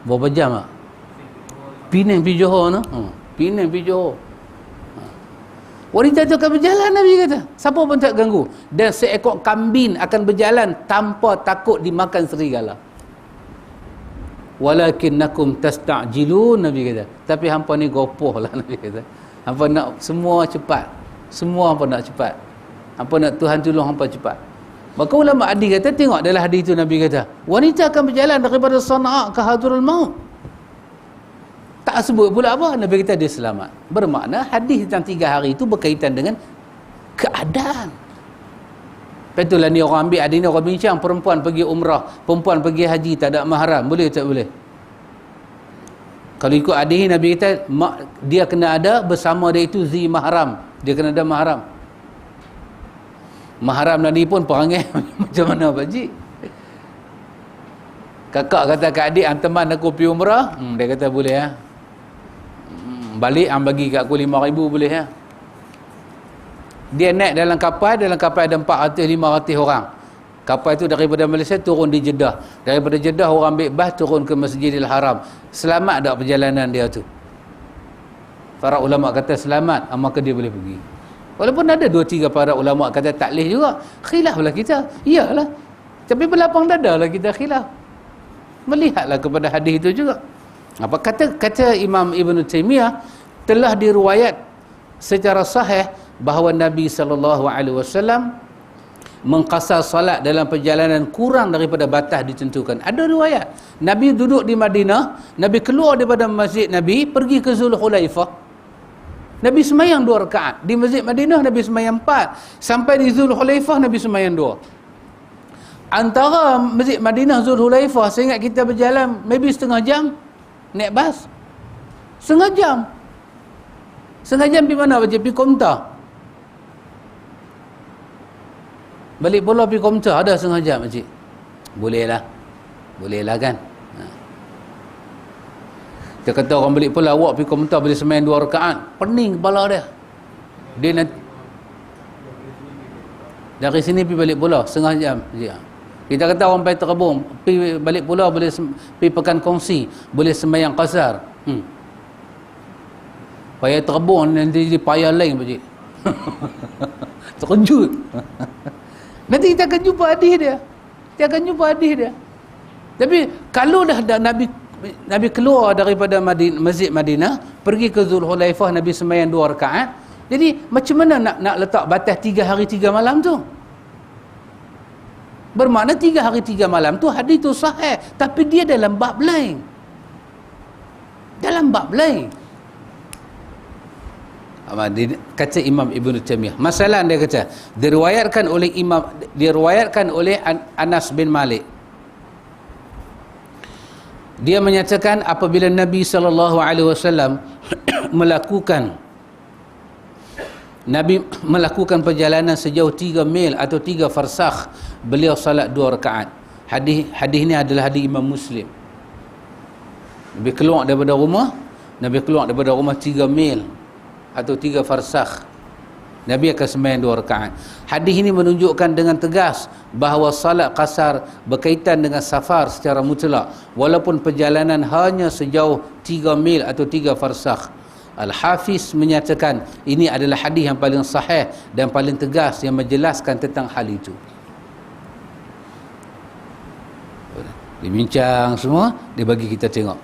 Berapa jam tak? Penang pergi Johor no? Penang pergi Johor. Wanita tu akan berjalan, Nabi kata. Siapa pun tak ganggu. Dan seekor kambing akan berjalan tanpa takut dimakan serigala. Walakinnakum tasta'jilun, Nabi kata. Tapi hampa ni gopoh lah, Nabi kata. Hampa nak semua cepat. Semua hampa nak cepat. Hampa nak Tuhan tolong hampa cepat. Maka ulama hadis kata, tengok dalam hadis itu Nabi kata, wanita akan berjalan daripada Sana'a ke Hadraul Maut. Tak sebut pula apa, Nabi kata dia selamat. Bermakna hadis tentang 3 hari itu berkaitan dengan keadaan. Itulah ni orang ambil, ada ni orang bincang, perempuan pergi umrah, perempuan pergi haji tak ada mahram, boleh tak boleh? Kalau ikut hadis ni Nabi kata dia kena ada bersama dia itu zi mahram, dia kena ada mahram. Mahram tadi pun perangai macam mana pakcik? Kakak kata kat adik, teman aku pergi umrah, dia kata boleh ya. Balik bagi kat aku 5,000 boleh ya. Dia naik dalam kapal ada 400-500 orang. Kapal itu daripada Malaysia turun di Jeddah. Daripada Jeddah orang ambil bas turun ke Masjidil Haram. Selamat tak perjalanan dia tu? para ulama kata selamat, maka dia boleh pergi. Walaupun ada 2-3 para ulama kata tak boleh juga, khilaflah kita. Iyalah, tapi berlapang dadalah kita khilaf. Melihatlah kepada hadis itu juga. Apa kata Imam Ibn Taymiyah, telah diriwayat secara sahih bahawa Nabi SAW mengqasar salat dalam perjalanan kurang daripada batas ditentukan. Ada riwayat Nabi duduk di Madinah, Nabi keluar daripada masjid Nabi, pergi ke Zulhulaifah, Nabi semayang 2 rakaat. Di masjid Madinah Nabi semayang 4, sampai di Zulhulaifah Nabi semayang 2. Antara masjid Madinah Zulhulaifah, saya ingat kita berjalan maybe setengah jam naik bas. Setengah jam pergi mana? Pergi Komta. Balik bola pergi Komta ada setengah jam makcik. Boleh lah kan. Dia kata orang balik pula, awak pergi Komta boleh semain 2 rakaat, pening kepala dia. Dia nanti dari sini pergi balik bola setengah jam. Kita kata orang pergi Terkebun, pergi balik bola boleh pergi Pekan Kongsi, boleh sembahyang qasar. Payah Terkebun nanti jadi payah lain pakcik. Terkejut. Nanti kita akan jumpa hadis dia. Tapi kalau dah Nabi keluar daripada Masjid Madinah, pergi ke Zulhulaifah, Nabi sembahyang 2 rakaat. Jadi macam mana nak letak batas 3 hari 3 malam tu? Bermakna 3 hari 3 malam tu hadis tu sahih, tapi dia dalam bab lain. Kata Imam Ibn Taymiyah, masalah dia kata diriwayatkan oleh Anas bin Malik. Dia menyatakan apabila Nabi SAW melakukan perjalanan sejauh 3 mil atau 3 farsakh, beliau salat 2 rakaat. Hadis ini adalah hadis Imam Muslim. Nabi keluar daripada rumah 3 mil atau 3 farsakh, Nabi akan sembahyang 2 rakaat. Hadis ini menunjukkan dengan tegas bahawa salat qasar berkaitan dengan safar secara mutlak, walaupun perjalanan hanya sejauh 3 mil atau 3 farsakh. Al-Hafiz menyatakan ini adalah hadis yang paling sahih dan paling tegas yang menjelaskan tentang hal itu. Dibincang semua, dia bagi kita tengok.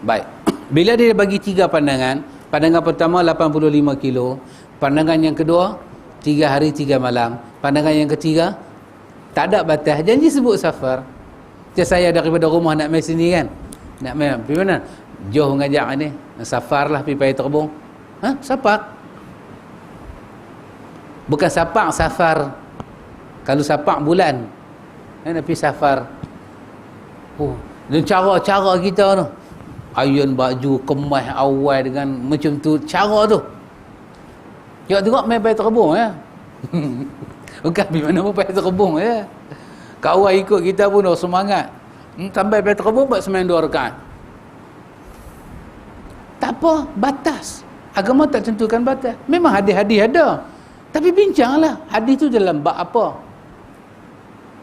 Baik. Bila dia bagi 3 pandangan, pandangan pertama 85 kilo, pandangan yang kedua 3 hari 3 malam, pandangan yang ketiga tak ada batas, janji sebut safar. Macam saya daripada rumah nak main sini kan, nak main pergi mana? Jauh ngajak ni, safar lah pergi Paya Terbong. Sapak. Bukan sapak, safar. Kalau sapak bulan, nak pergi safar. Dan cara-cara kita tu, ayun baju, kemas awal dengan macam tu, cara tu. Tengok main Paya Terbong ya. Bukan pergi mana pun Paya Terbong ya. Kawan ikut kita pun dah semangat. Sampai Paya Terbong buat sembahyang 2 rakaat. Tak apa, batas. Agama tak tentukan batas. Memang hadis-hadis ada. Tapi bincanglah, hadis tu dalam bab apa?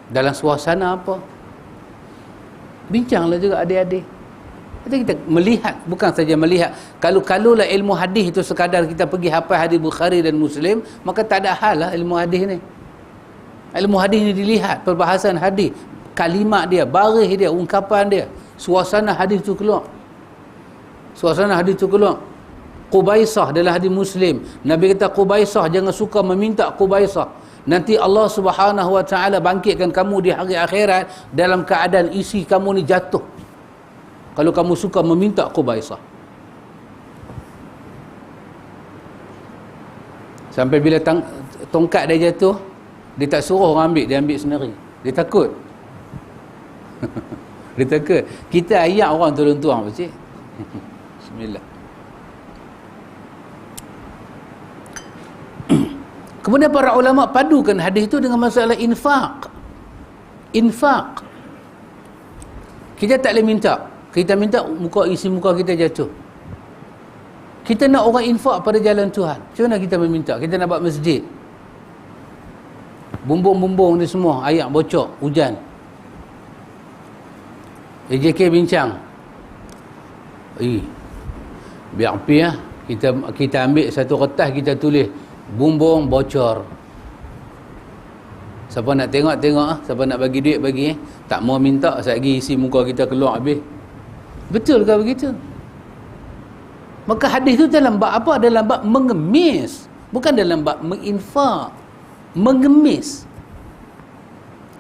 Dalam suasana apa? Bincanglah juga adik-adik. Kita melihat, bukan saja melihat. Kalau-kalaulah ilmu hadis itu sekadar kita pergi hafal hadis Bukhari dan Muslim, maka tak ada hal lah ilmu hadis ni. Ilmu hadis ni dilihat, perbahasan hadis, kalimat dia, baris dia, ungkapan dia, suasana hadis tu keluar. Qubaisah dalam hadis Muslim, Nabi kata Qubaisah jangan suka meminta Qubaisah. Nanti Allah Subhanahu wa taala bangkitkan kamu di hari akhirat dalam keadaan isi kamu ni jatuh. Kalau kamu suka meminta Qubaisah. Sampai bila tongkat dia jatuh, dia tak suruh orang ambil, dia ambil sendiri. Dia takut. Dia takut. Kita ayat orang tolong tuang pakcik. Bismillah. Kemudian para ulama padukan hadis itu dengan masalah infak. Kita tak boleh minta. Kita minta isi muka kita jatuh. Kita nak orang infak pada jalan Tuhan. Macam mana kita meminta? Kita nak buat masjid. Bumbung-bumbung ni semua, air bocor, hujan. AJK bincang. Biar api ya. Kita ambil satu kertas, kita tulis bumbung bocor. Siapa nak tengok siapa nak bagi duit bagi, tak mau minta lagi isi muka kita keluar habis. Betul ke begitu? Maka hadis tu dalam bab apa? Dalam bab mengemis, bukan dalam bab menginfak. Mengemis.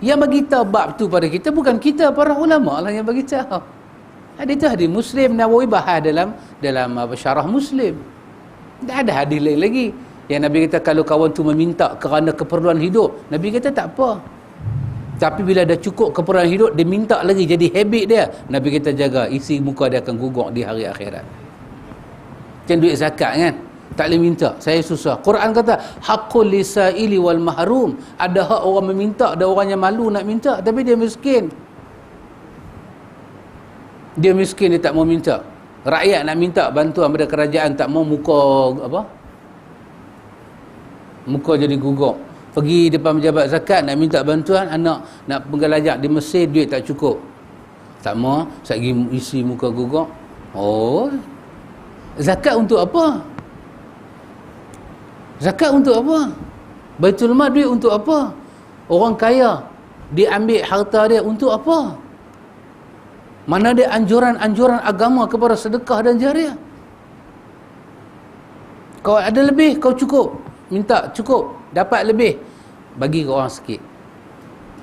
Yang bagi tahu bab tu pada kita bukan kita, para ulama lah yang bagi tahu. Hadis tu hadis Muslim, Nawawi bahas dalam syarah Muslim. Tak ada hadis lain lagi. Yang Nabi kata kalau kawan tu meminta kerana keperluan hidup, Nabi kata tak apa. Tapi bila dah cukup keperluan hidup, dia minta lagi, jadi habit dia. Nabi kata jaga, isi muka dia akan gugur di hari akhirat. Macam duit zakat kan, tak boleh minta, saya susah. Quran kata haqqul lisaili wal mahrum, ada hak orang meminta, ada orang yang malu nak minta, tapi dia miskin. Dia miskin, dia tak mau minta. Rakyat nak minta bantuan pada kerajaan, tak mau, muka jadi gugur. Pergi depan pejabat zakat nak minta bantuan, anak nak penggalajak di Mesir, duit tak cukup, tak mau, lagi isi muka gugur. Oh, zakat untuk apa? Zakat untuk apa? Baitul Mal duit untuk apa? Orang kaya diambil harta dia untuk apa? Mana ada anjuran-anjuran agama kepada sedekah dan jariah? Kau ada lebih, kau cukup, minta cukup, dapat lebih, bagi ke orang sikit.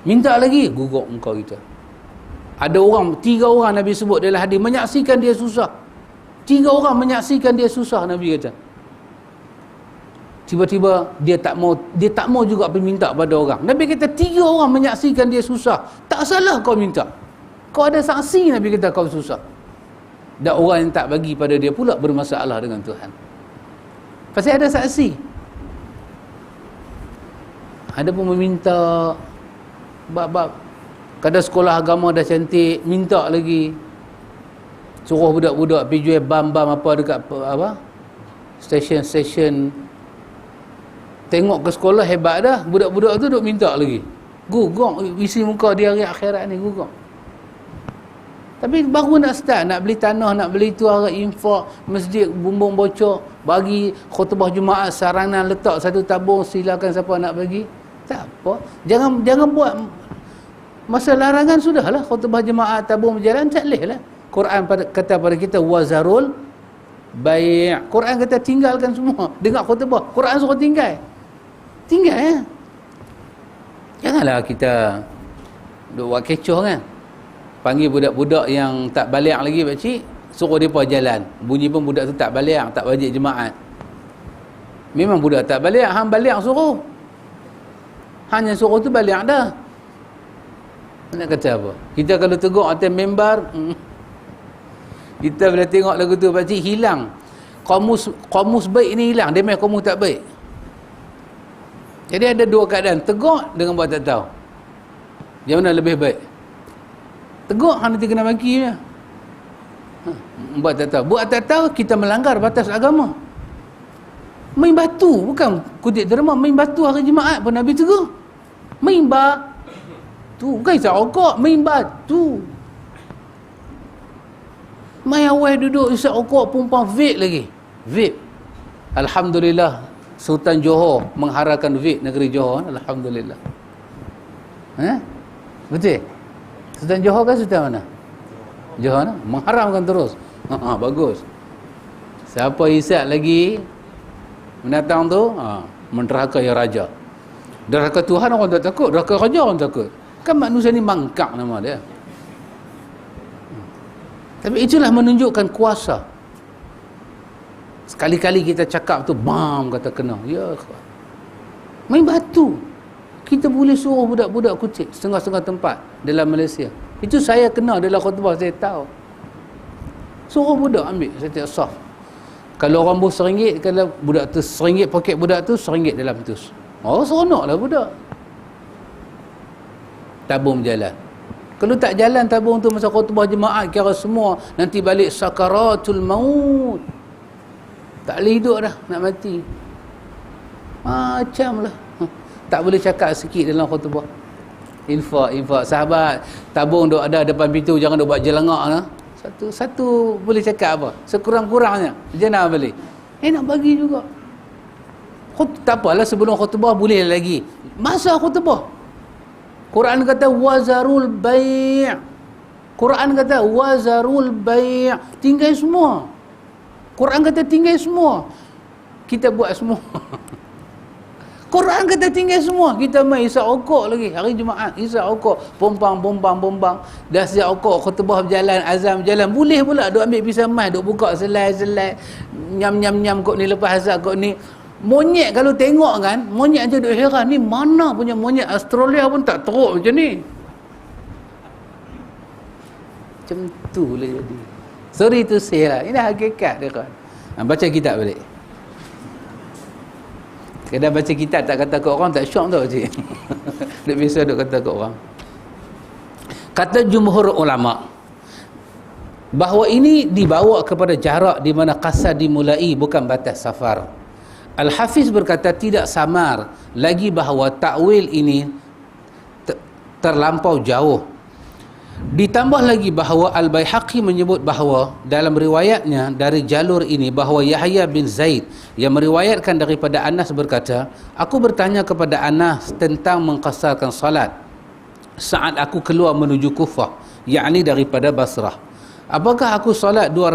Minta lagi, gugur muka kita. Ada orang, 3 orang Nabi sebut dalam hadis menyaksikan dia susah. 3 orang menyaksikan dia susah, Nabi kata. Tiba-tiba dia tak mau juga pergi minta pada orang. Nabi kata 3 orang menyaksikan dia susah. Tak salah kau minta. Kau ada saksi, Nabi kata kau susah. Dan orang yang tak bagi pada dia pula bermasalah dengan Tuhan. Pasal ada saksi. Ada pun meminta bab-bab. Kadang sekolah agama dah cantik, minta lagi. Suruh budak-budak pergi jual bam-bam apa dekat stesen. Tengok ke sekolah hebat dah, budak-budak tu duk minta lagi. Gugur isi muka di hari akhirat ni, gugur. Tapi baru nak start, nak beli tanah, nak beli tu, harap infak, masjid bumbung bocor, bagi khutbah Jumaat saranan, letak satu tabung, silakan siapa nak bagi. Tak apa. Jangan buat masa larangan, sudahlah. Khutbah Jumaat, tabung berjalan, tak boleh lah. Quran kata pada kita wazarul bai'. Quran kata tinggalkan semua. Dengar khutbah, Quran suruh tinggal ya. Janganlah kita duk buat kecoh kan. Panggil budak-budak yang tak balik lagi pakcik, suruh mereka jalan. Bunyi pun budak tu tak balik, tak wajib jemaat. Memang budak tak balik, hang balik suruh. Hanya suruh tu balik dah. Nak kata apa? Kita kalau tegur atas membar, kita bila tengok lagu tu pakcik hilang. Kamus baik ni hilang, dia main kamus tak baik. Jadi ada 2 keadaan, tegur dengan buat tak tahu. Yang mana lebih baik? Tegur hang nanti kena maki dia. Buat tak tahu. Buat tak tahu, kita melanggar batas agama. Main batu, bukan kutip derma, main batu hari Jumaat pun Nabi tegur. Main batu, bukan isap rokok, main batu. Main awal duduk isap rokok, perempuan vape lagi. Vape. Alhamdulillah, Sultan Johor mengharapkan vape negeri Johor. Alhamdulillah. Betul? Sultan Johor kan Sultan mana? Johor mana? Mengharamkan terus. Bagus. Siapa isap lagi mendatang tu, menderhaka ya raja. Derhaka Tuhan orang tak takut, derhaka raja orang takut. Kan manusia ni mangkak nama dia. Tapi itulah menunjukkan kuasa. Sekali-kali kita cakap tu, bam, kata kena. Ya, main batu. Kita boleh suruh budak-budak kucing setengah-setengah tempat dalam Malaysia. Itu saya kena dalam khutbah, saya tahu. Suruh budak ambil setiap saf. Kalau orang bos RM1, kalau budak tu RM1, poket budak tu RM1 dalam tus. Oh, seronoklah budak. Tabung berjalan. Kalau tak jalan tabung tu masa khutbah jemaat, kira semua nanti balik sakaratul maut. Tak boleh hidup dah, nak mati. Macam lah. Tak boleh cakap sikit dalam khutbah. Infak. Sahabat, tabung duk ada depan pintu, jangan duk buat jelengak lah. Satu boleh cakap apa? Sekurang-kurangnya. Jenah balik. nak bagi juga. Tak apalah, sebelum khutbah boleh lagi. Masa khutbah Quran kata wazarul bai'. Quran kata wazarul bai'. Tinggal semua. Quran kata tinggal semua. Kita buat semua. Quran kata tinggal semua. Kita main isap rokok lagi. Hari Jumaat isap rokok. Pompang. Dah siap rokok, khutbah berjalan, azan berjalan. Boleh pula duk ambil pisau mas, duk buka selai. Nyam kok ni lepas azan kok ni. Monyet kalau tengok kan, monyet aja duk heran, ni mana punya monyet Australia pun tak teruk macam ni. Macam tu lah jadi. Sorry to say lah, ini hakikat dia kan. Baca kitab balik. Kadang baca kitab tak kata kat orang, tak syok tau cik. Duk biasa duk kata kat orang. Kata jumhur ulama bahawa ini dibawa kepada jarak di mana qasar dimulai, bukan batas safar. Al-Hafiz berkata tidak samar lagi bahawa takwil ini terlampau jauh. Ditambah lagi bahawa Al-Baihaqi menyebut bahawa dalam riwayatnya dari jalur ini bahawa Yahya bin Zaid yang meriwayatkan daripada Anas berkata, aku bertanya kepada Anas tentang mengqasarkan salat saat aku keluar menuju Kufah, yakni daripada Basrah. Apakah aku salat 2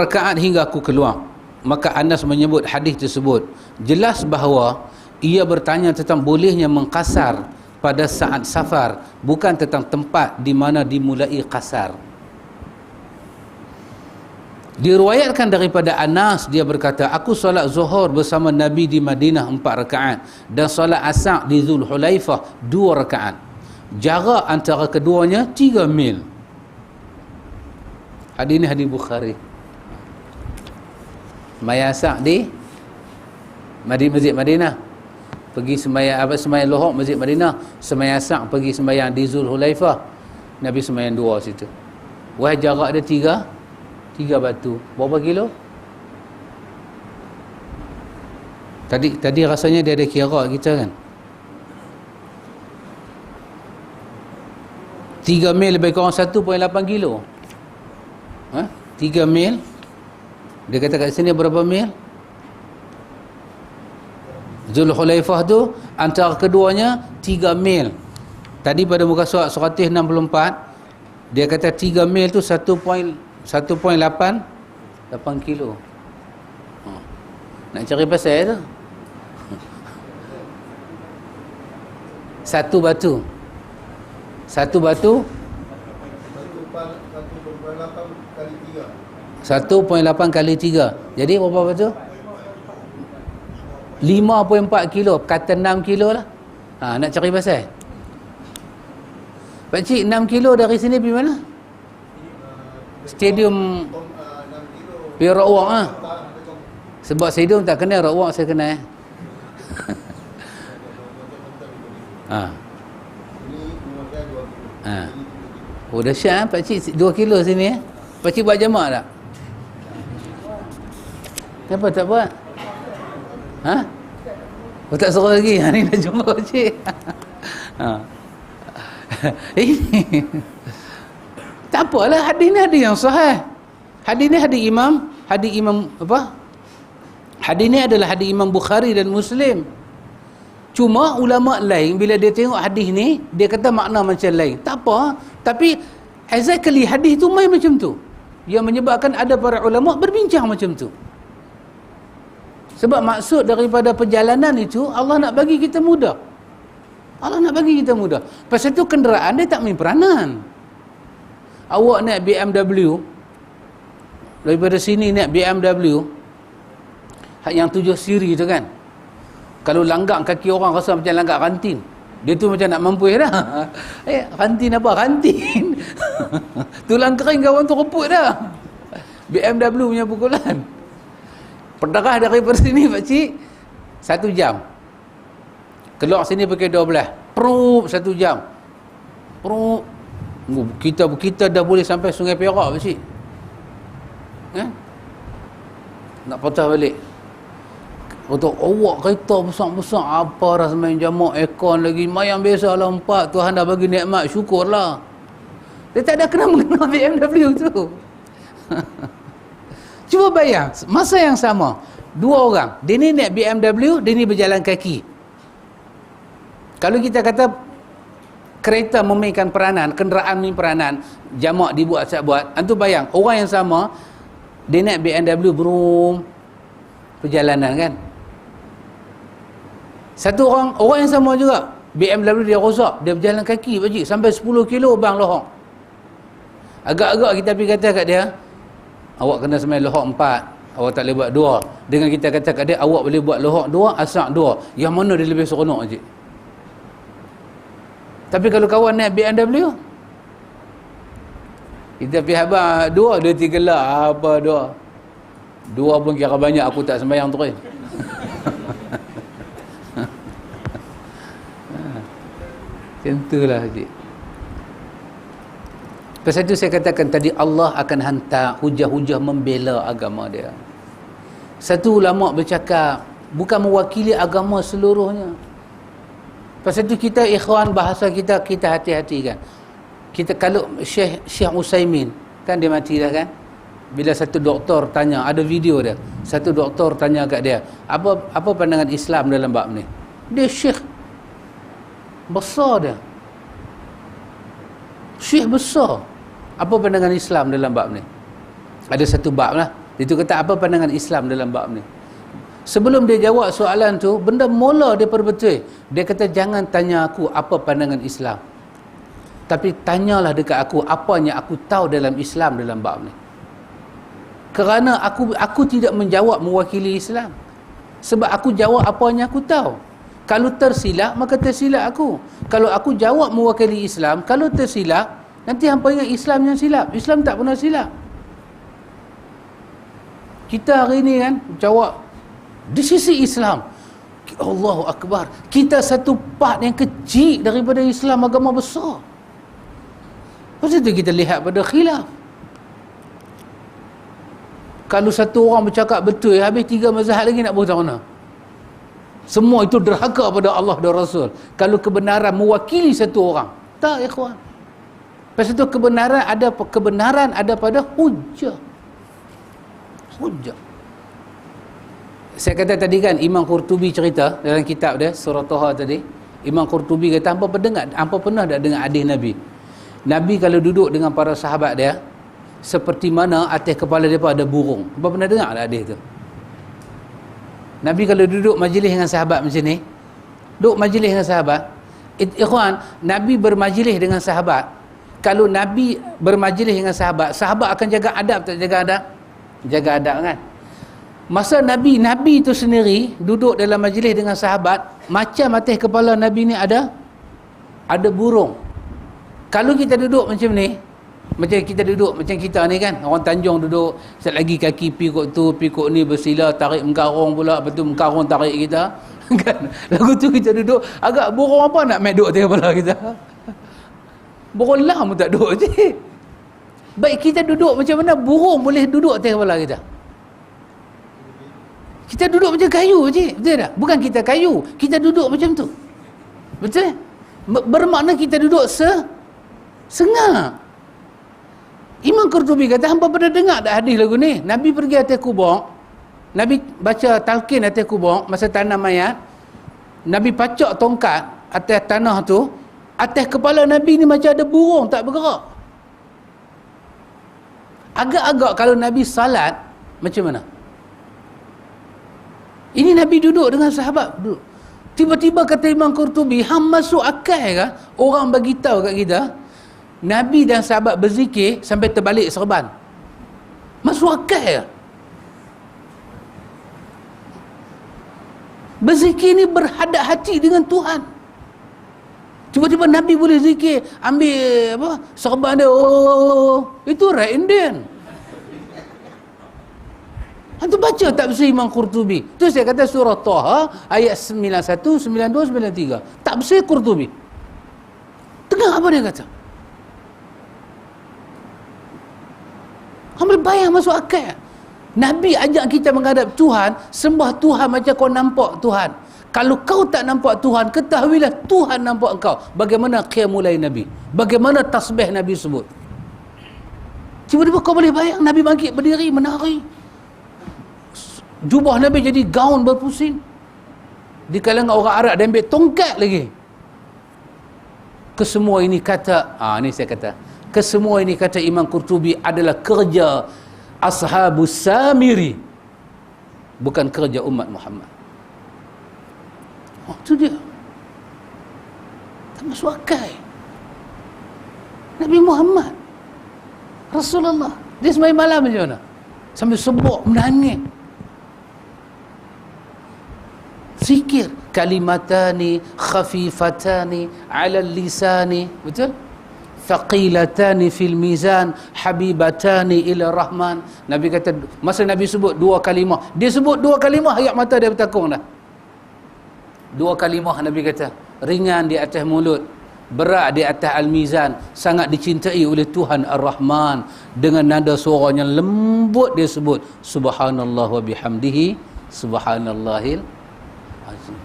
rakaat hingga aku keluar? Maka Anas menyebut hadis tersebut jelas bahawa ia bertanya tentang bolehnya mengqasar pada saat safar, bukan tentang tempat di mana dimulai qasar. Diriwayatkan daripada Anas, dia berkata, aku solat zuhur bersama Nabi di Madinah 4 rakaat dan solat asar di Zulhulaifah 2 rakaat. Jarak antara keduanya 3 mil. Hadis ini hadis Bukhari. Sembahyang asar di Masjid Madinah, pergi sembahyang lohor Masjid Madinah, sembahyang asar pergi sembahyang di Zulhulaifah. Nabi sembahyang 2 situ. Wah, jarak dia 3 batu. Berapa kilo? Tadi rasanya dia ada kira kita kan. 3 mil lebih kurang 1.8 kilo. 3 mil. Dia kata kat sini berapa mil? Zulhulaifah tu antara keduanya 3 mil. Tadi pada muka surat 164 dia kata 3 mil tu 1.8 kilo. Nak cari pasal tu. Satu batu 1.8 kali 3. Jadi berapa batu? 5.4 kilo. Kata 6 kilo lah. Nak cari pasal. Pakcik, 6 kilo dari sini pergi mana? Stadium pergi Rawak lah. Sebab stadium tak kenal, Rawak saya kenal. Oh dahsyat pakcik, 2 kilo sini. Pakcik buat jamak tak? Kenapa tak buat? Oh tak suruh lagi. Ni dah jumpa pakcik. Ini tak apalah, hadis ni hadis yang sahih. Hadis ni hadis imam apa? Hadis ni adalah hadis Imam Bukhari dan Muslim. Cuma ulama lain bila dia tengok hadis ni, dia kata makna macam lain. Tak apa, tapi exactly hadis tu main macam tu. Yang menyebabkan ada para ulama berbincang macam tu. Sebab maksud daripada perjalanan itu, Allah nak bagi kita mudah. Allah nak bagi kita mudah. Pasal tu kenderaan dia tak main peranan. Awak naik BMW, daripada sini naik BMW yang 7 siri tu kan, kalau langgar kaki orang rasa macam langgar kantin. Dia tu macam nak mampus dah. Kantin apa? Kantin. Tulang kering kawan tu reput dah. BMW punya pukulan. Perdarah daripada sini pakcik 1 jam. Keluar sini pakai 12. Perup 1 jam. Perup. Kita dah boleh sampai Sungai Perak pakcik. Nak patah balik. Untuk awak kereta besar-besar, apa dah semain jamak aircon lagi. Mayang biasa lah 4. Tuhan dah bagi nikmat, syukurlah. Dia tak ada kena mengenal BMW tu. Cuba bayang, masa yang sama, dua orang, dia ni naik BMW, dia ni berjalan kaki. Kalau kita kata kereta memainkan peranan, kenderaan memainkan peranan, jamak dibuat, siap buat, antu bayang, orang yang sama, dia naik BMW berum perjalanan kan. Satu orang yang sama juga, BMW dia rosak, dia berjalan kaki pakcik, sampai 10 kilo bang lohong. Agak-agak kita pergi kata kat dia, awak kena semai lohok 4, awak tak boleh buat 2. Dengan kita kata kat dia, awak boleh buat lohok 2, asak 2. Yang mana dia lebih seronok pakcik? Tapi kalau kawan naik BMW, kita pergi abang 2, dia 3 lah, apa 2 pun kira banyak, aku tak sembahyang terus. Macam itulah pakcik. Pasal itu saya katakan tadi, Allah akan hantar hujah-hujah membela agama dia. Satu ulama bercakap, bukan mewakili agama seluruhnya. Pasal itu kita ikhwan, bahasa kita hati-hati kan. Kita kalau Syekh Utsaimin kan, dia mati dah kan. Bila satu doktor tanya, ada video dia, satu doktor tanya kat dia, apa pandangan Islam dalam bab ni? Dia syekh besar dia, syekh besar. Apa pandangan Islam dalam bab ni? Ada satu bab lah, itu kata apa pandangan Islam dalam bab ni. Sebelum dia jawab soalan tu, benda mula dia perbetul. Dia kata jangan tanya aku apa pandangan Islam, tapi tanyalah dekat aku apa yang aku tahu dalam Islam dalam bab ni. Kerana aku tidak menjawab mewakili Islam, sebab aku jawab apa yang aku tahu. Kalau tersilap, maka tersilap aku. Kalau aku jawab mewakili Islam, kalau tersilap, nanti hampa ingat Islam yang silap. Islam tak pernah silap. Kita hari ni kan jawab di sisi Islam, Allahu Akbar, kita satu part yang kecil daripada Islam, agama besar. Lepas itu kita lihat pada khilaf. Kalau satu orang bercakap betul, habis 3 mazhab lagi nak buat macam mana? Semua itu derhaka pada Allah dan Rasul. Kalau kebenaran mewakili satu orang, tak ikhwan. Lepas itu kebenaran ada pada hujah. Hujah. Saya kata tadi kan, Imam Qurtubi cerita dalam kitab dia Surah Taha tadi, Imam Qurtubi kata, hampa pernah tak dengar hadis Nabi? Nabi kalau duduk dengan para sahabat dia, seperti mana atas kepala dia ada burung. Hampa pernah dengar tak hadis tu? Nabi kalau duduk majlis dengan sahabat macam ni, duduk majlis dengan sahabat, ikhwan, Nabi bermajlis dengan sahabat. Kalau Nabi bermajlis dengan sahabat, sahabat akan jaga adab tak jaga adab? Jaga adab kan? Masa Nabi itu sendiri duduk dalam majlis dengan sahabat, macam atas kepala Nabi ni ada burung. Kalau kita duduk macam ni, macam kita duduk macam kita ni kan, orang Tanjung duduk, set lagi kaki pikuk tu, pikuk ni bersila, tarik mengkarung pula, betul mengkarung tarik kita kan. Lagu tu kita duduk, agak burung apa nak main duduk atas kepala kita? Burung lam pun tak duduk je. Baik kita duduk macam mana burung boleh duduk atas kepala kita? Kita duduk macam kayu je, betul tak? Bukan kita kayu, kita duduk macam tu, betul? Bermakna kita duduk sengah. Imam Qurtubi kata, hampa pernah dengar tak hadis lagu ni? Nabi pergi atas kubur, Nabi baca talqin atas kubur masa tanam mayat, Nabi pacak tongkat atas tanah tu, atas kepala Nabi ni macam ada burung tak bergerak. Agak-agak kalau Nabi salat macam mana? Ini Nabi duduk dengan sahabat duduk. Tiba-tiba kata Imam Qurtubi, masuk akal ke orang bagi tahu kat kita Nabi dan sahabat berzikir sampai terbalik serban? Masuk akal ke? Berzikir ni berhadap hati dengan Tuhan. Tiba-tiba Nabi boleh zikir, ambil serban dia, itu right Indian. Hantu baca tafsir Imam Qurtubi. Tu saya kata surah Taha ayat 91, 92, 93. Tafsir Qurtubi. Dengar apa dia kata? Hamil bayang masuk akal. Nabi ajak kita menghadap Tuhan, sembah Tuhan macam kau nampak Tuhan. Kalau kau tak nampak Tuhan, ketahuilah Tuhan nampak kau. Bagaimana qiyamul lail Nabi? Bagaimana tasbih Nabi sebut? Tiba-tiba kau boleh bayang Nabi bangkit berdiri menari. Jubah Nabi jadi gaun berpusing. Di kalangan orang Arab dia ambil tongkat lagi. Kesemua ini kata, ni saya kata, kesemua ini kata Imam Qurtubi adalah kerja Ashabus Samiri, bukan kerja umat Muhammad. Itu dia. Tak masuk akal. Nabi Muhammad, Rasulullah, dia sembahyang malam macam mana? Sambil sebok, menangis. Zikir kalimatani khafifatani ala lisani, betul? Thaqilatani fil mizan habibatani ila rahman. Nabi kata, masa Nabi sebut dua kalimah, dia sebut dua kalimah, ayat mata dia bertakung dah. Dua kalimah Nabi kata, ringan di atas mulut, berat di atas al-mizan, sangat dicintai oleh Tuhan Ar-Rahman. Dengan nada suaranya lembut dia sebut subhanallah wa bihamdihi subhanallahil azim.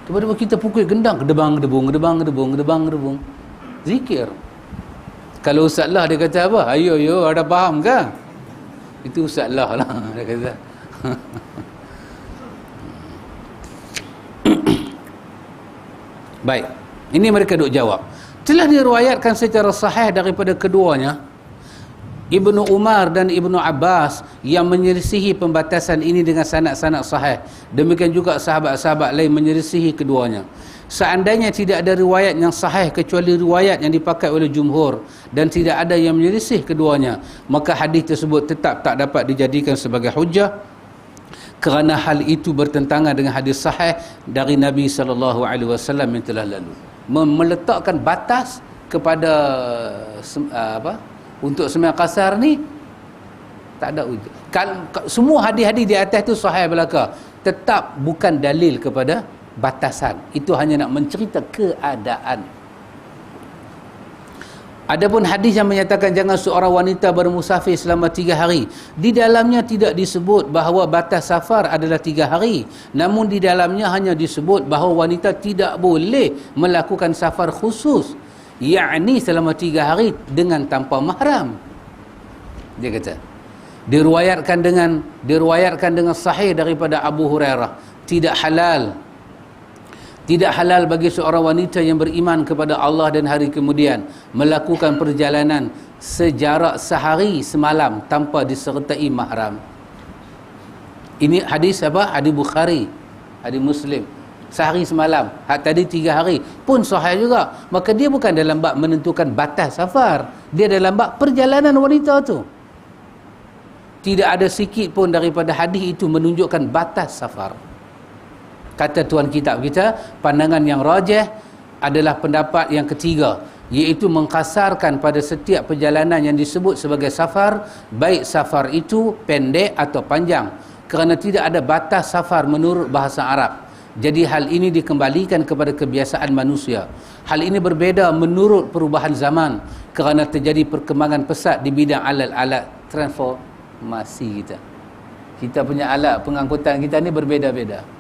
Tiba-tiba kita pukul gendang, gedebang gedebung gedebang gedebung gedebang gedebung, zikir. Kalau Ustaz Lah dia kata apa? Ayo ada faham ke? Itu Ustaz Lah lah dia kata. Baik, ini mereka duk jawab. Telah diriwayatkan secara sahih daripada keduanya, Ibnu Umar dan Ibnu Abbas, yang menyelisihi pembatasan ini dengan sanad-sanad sahih. Demikian juga sahabat-sahabat lain menyelisihi keduanya. Seandainya tidak ada riwayat yang sahih kecuali riwayat yang dipakai oleh jumhur, dan tidak ada yang menyelisih keduanya, maka hadis tersebut tetap tak dapat dijadikan sebagai hujjah, kerana hal itu bertentangan dengan hadis sahih dari Nabi SAW yang telah lalu. Meletakkan batas kepada untuk sembahyang qasar ni tak ada wujud. Semua hadis-hadis di atas tu sahih belaka, tetap bukan dalil kepada batasan. Itu hanya nak mencerita keadaan. Adapun hadis yang menyatakan jangan seorang wanita bermusafir selama 3 hari, di dalamnya tidak disebut bahawa batas safar adalah 3 hari, namun di dalamnya hanya disebut bahawa wanita tidak boleh melakukan safar khusus, yakni selama 3 hari dengan tanpa mahram. Dia kata diriwayatkan dengan sahih daripada Abu Hurairah, tidak halal bagi seorang wanita yang beriman kepada Allah dan hari kemudian melakukan perjalanan sejarak sehari semalam tanpa disertai mahram. Ini hadis apa? Hadis Bukhari, hadis Muslim. Sehari semalam, tadi 3 hari pun sahih juga. Maka dia bukan dalam bab menentukan batas safar, dia dalam bab perjalanan wanita tu. Tidak ada sikit pun daripada hadis itu menunjukkan batas safar. Kata tuan kitab kita, pandangan yang rajih adalah pendapat yang ketiga, iaitu mengkasarkan pada setiap perjalanan yang disebut sebagai safar, baik safar itu pendek atau panjang, kerana tidak ada batas safar menurut bahasa Arab. Jadi hal ini dikembalikan kepada kebiasaan manusia. Hal ini berbeza menurut perubahan zaman, kerana terjadi perkembangan pesat di bidang alat-alat transformasi kita. Kita punya alat pengangkutan kita ni berbeza-beza.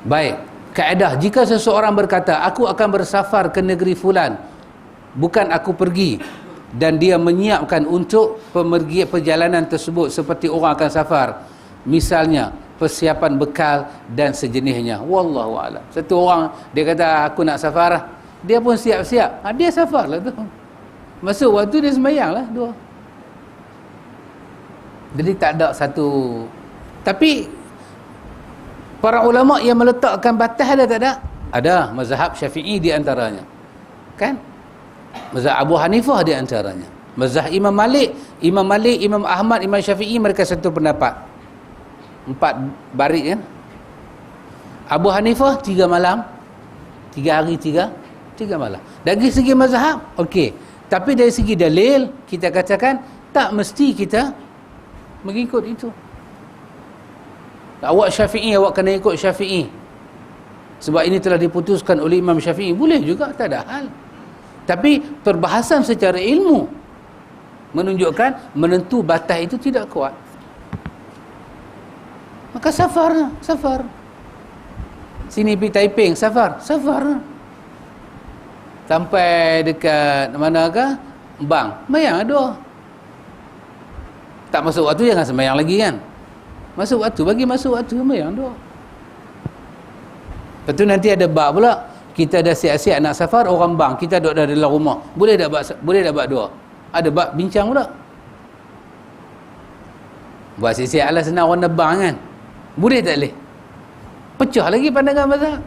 Baik, kaedah, jika seseorang berkata aku akan bersafar ke negeri fulan, bukan aku pergi, dan dia menyiapkan untuk perjalanan tersebut seperti orang akan safar, misalnya persiapan bekal dan sejenisnya, wallahu a'lam. Satu orang dia kata aku nak safar, dia pun siap-siap, dia safar lah tu, masuk waktu dia sembahyang lah 2. Jadi tak ada satu. Tapi para ulama yang meletakkan batas ada tak ada? Ada. Mazhab Syafi'i di antaranya, kan? Mazhab Abu Hanifah di antaranya. Mazhab Imam Malik, Imam Ahmad, Imam Syafi'i, mereka satu pendapat. 4 barit kan? Abu Hanifah 3 malam, 3 hari 3 malam. Dari segi mazhab, okey. Tapi dari segi dalil, kita katakan tak mesti kita mengikut itu. Awak Syafi'i, awak kena ikut Syafi'i sebab ini telah diputuskan oleh Imam Syafi'i, boleh juga, tak ada hal. Tapi perbahasan secara ilmu menunjukkan menentu batas itu tidak kuat. Maka safar. Sini pergi Taiping, safar. Sampai dekat manakah? Bang, bayang ada. Tak masuk waktu jangan sembahyang lagi kan. Masuk waktu, bagi masuk waktu sembahyang doa. Lepas tu nanti ada bab pula, kita dah siap-siap nak safar, orang bang, kita duduk dah dalam rumah, boleh tak buat doa? Ada bab bincang pula. Buat siap-siap lah, senang orang nebang kan, boleh tak boleh? Pecah lagi pandangan mazhab.